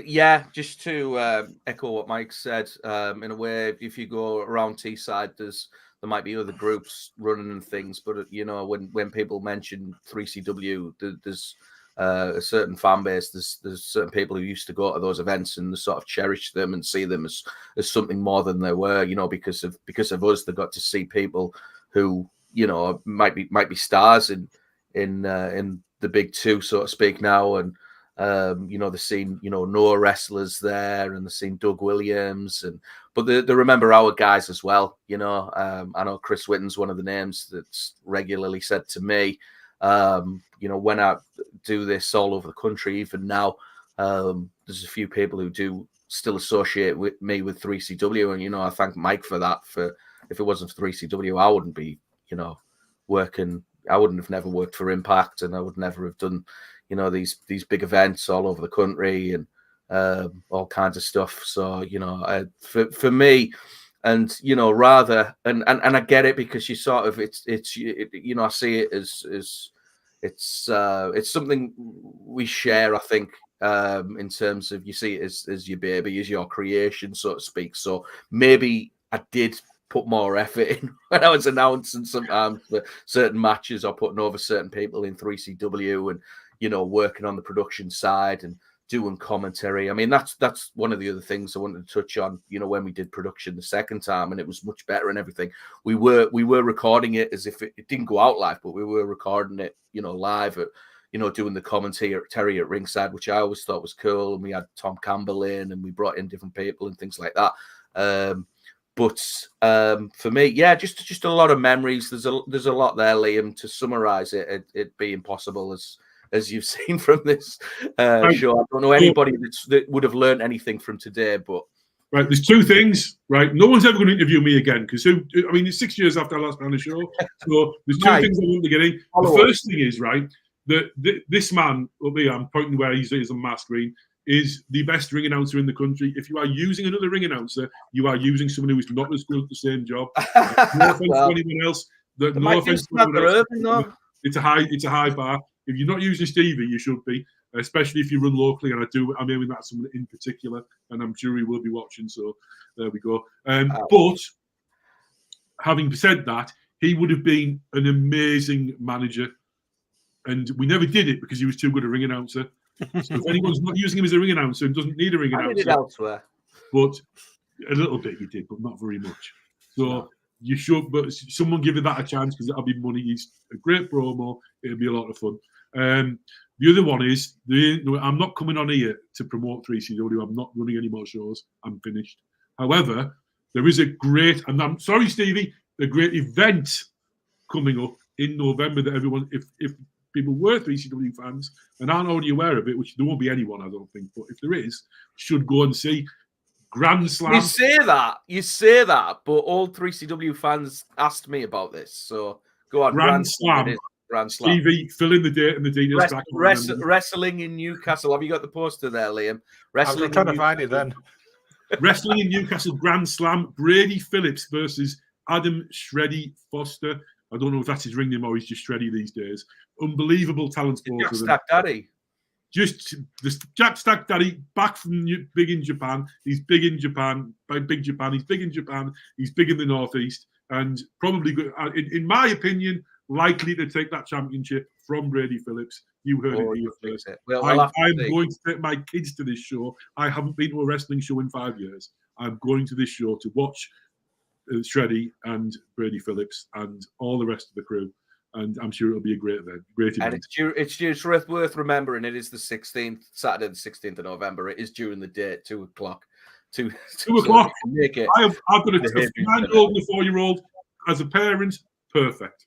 Yeah, just to echo what Mike said, in a way, if you go around Teesside, there might be other groups running and things, but when people mention 3CW, there's a certain fan base. There's certain people who used to go to those events and sort of cherish them and see them as something more than they were. Because of us, they got to see people who might be stars in the big two, so to speak, now. And they've seen Noah wrestlers there, and they've seen Doug Williams, but they remember our guys as well. I know Chris Whitten's one of the names that's regularly said to me, when I do this all over the country, even now, there's a few people who do still associate me with 3CW, and I thank Mike for that. For if it wasn't for 3CW, I wouldn't be working. I wouldn't have never worked for Impact, and I would never have done these big events all over the country and all kinds of stuff. So for me, and rather and I get it, because you sort of it's I see it as it's something we share, I think, in terms of you see it as your baby, as your creation, so to speak. So maybe I did put more effort in when I was announcing sometimes for certain matches, or putting over certain people in 3CW, and working on the production side and doing commentary. I mean, that's one of the other things I wanted to touch on. When we did production the second time, and it was much better and everything. We were recording it as if it didn't go out live, but we were recording it, live at, doing the commentary at ringside, which I always thought was cool. And we had Tom Campbell in, and we brought in different people and things like that. But for me, yeah, just a lot of memories. There's a lot there, Liam. To summarize it, it'd be impossible, as you've seen from this show. I don't know anybody that would have learned anything from today, but right, there's two things. Right, no one's ever going to interview me again, because it's 6 years after I last been on the show. So there's two things I want to get in. The first thing is, right, that this man up here, I'm pointing where he's on my screen, is the best ring announcer in the country. If you are using another ring announcer, you are using someone who is not as good at the same job. No offense to anyone else. No offense to anyone else. It's a high bar. If you're not using Stevie, you should be, especially if you run locally. And I'm aiming that someone in particular, and I'm sure he will be watching. So there we go. But having said that, he would have been an amazing manager, and we never did it because he was too good a ring announcer. So if anyone's not using him as a ring announcer and doesn't need a ring announcer, I did it elsewhere. But a little bit he did, but not very much. So you should, but someone give it that a chance, because that'll be money. He's a great promo. It'll be a lot of fun. The other one is I'm not coming on here to promote 3CW. I'm not running any more shows. I'm finished. However, there is a great, and I'm sorry, Stevie, a great event coming up in November that everyone, if people were 3CW fans and aren't already aware of it, which there won't be anyone, I don't think, but if there is, should go and see. Grand Slam. You say that, but all 3CW fans asked me about this. So go on. Grand Slam. Grand Slam. TV, fill in the date and the details. Wrestling in Newcastle. Have you got the poster there, Liam? I was trying to find it then. Wrestling in Newcastle Grand Slam. Brady Phillips versus Adam Shreddy Foster. I don't know if that's his ring name or he's just Shreddy these days. Unbelievable talents. Jack Stack Daddy. Just the Jack Stack Daddy, back from big in Japan. He's big in Japan. By big Japan, he's big in Japan. He's big in the Northeast, and probably, in my opinion, likely to take that championship from Brady Phillips. You heard Oh, it here you'll fix first. it. Well, we'll have to I'm see. going to take my kids to this show. I haven't been to a wrestling show in 5 years. I'm going to this show to watch Shreddy and Brady Phillips and all the rest of the crew. And I'm sure it'll be a great event. And it's worth remembering. It is the 16th, Saturday, the 16th of November. It is during the day at 2 o'clock. 2 o'clock. Make it. I've got a 9-year-old and a 4-year-old. As a parent, perfect.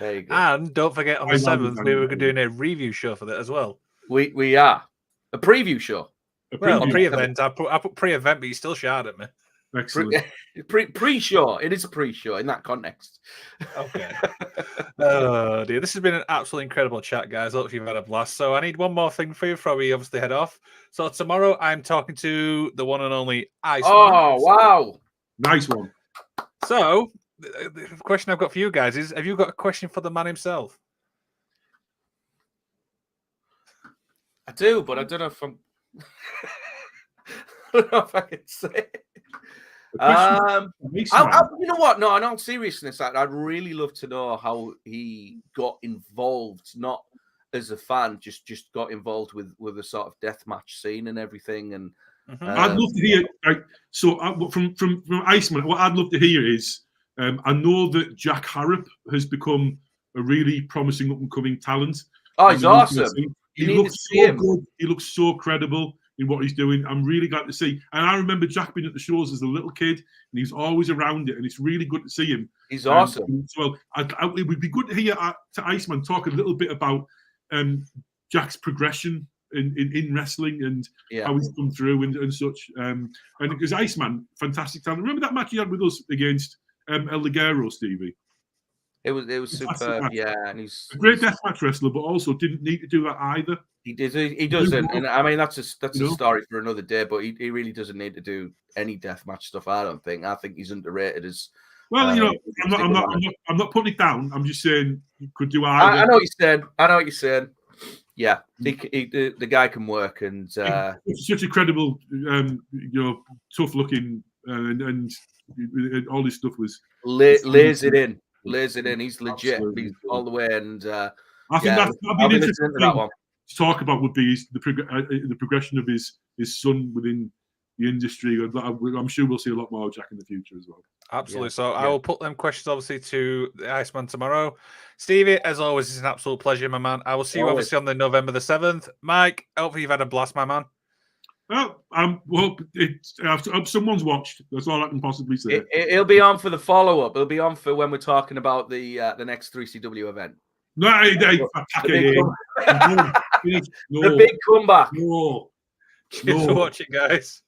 There you go. And don't forget, on the 7th, we were doing a review show for that as well. We are. A preview show. Well, pre-event. I put pre-event, but you still shout at me. Excellent. Pre-show. It is a pre-show in that context. Okay. Oh dear, this has been an absolutely incredible chat, guys. I hope you've had a blast. So I need one more thing for you before we obviously head off. So tomorrow I'm talking to the one and only Iceman. Oh wow, nice one. So the question I've got for you guys is: have you got a question for the man himself? I do, but I don't know if I'm. I don't know if I can say it. You know what? No, in all seriousness, I'd really love to know how he got involved, not as a fan, just got involved with the sort of deathmatch scene and everything. And I'd love to hear. From Iceman, what I'd love to hear is, I know that Jack Harrop has become a really promising up and coming talent. Oh, he's awesome. He looks so good. He looks so credible in what he's doing. I'm really glad to see. And I remember Jack being at the shows as a little kid, and he's always around it, and it's really good to see him. He's awesome. Well, it would be good to hear to Iceman talk a little bit about Jack's progression in wrestling and how he's come through and such. And because Iceman, fantastic talent. Remember that match he had with us against El Ligero, Stevie? It was superb, and he's a great deathmatch wrestler, but also didn't need to do that either. He doesn't, and I mean that's a story for another day. But he really doesn't need to do any deathmatch stuff. I don't think. I think he's underrated as well. I'm not putting it down. I'm just saying he could do either. I know what you're saying. Yeah, the guy can work, and it's such a credible, tough looking, and all this stuff was lays it in. He's legit. He's all the way, and I think that'd be an interesting thing to talk about. Would be the progression of his son within the industry. I'm sure we'll see a lot more of Jack in the future as well. Absolutely. So I will put them questions obviously to the Iceman tomorrow. Stevie, as always, it's an absolute pleasure, my man. I will see you obviously on the November the 7th. Mike, hopefully you've had a blast, my man. Well, someone's watched. That's all I can possibly say. It'll be on for the follow-up. It'll be on for when we're talking about the next 3CW event. The big comeback. No. Cheers for watching, guys.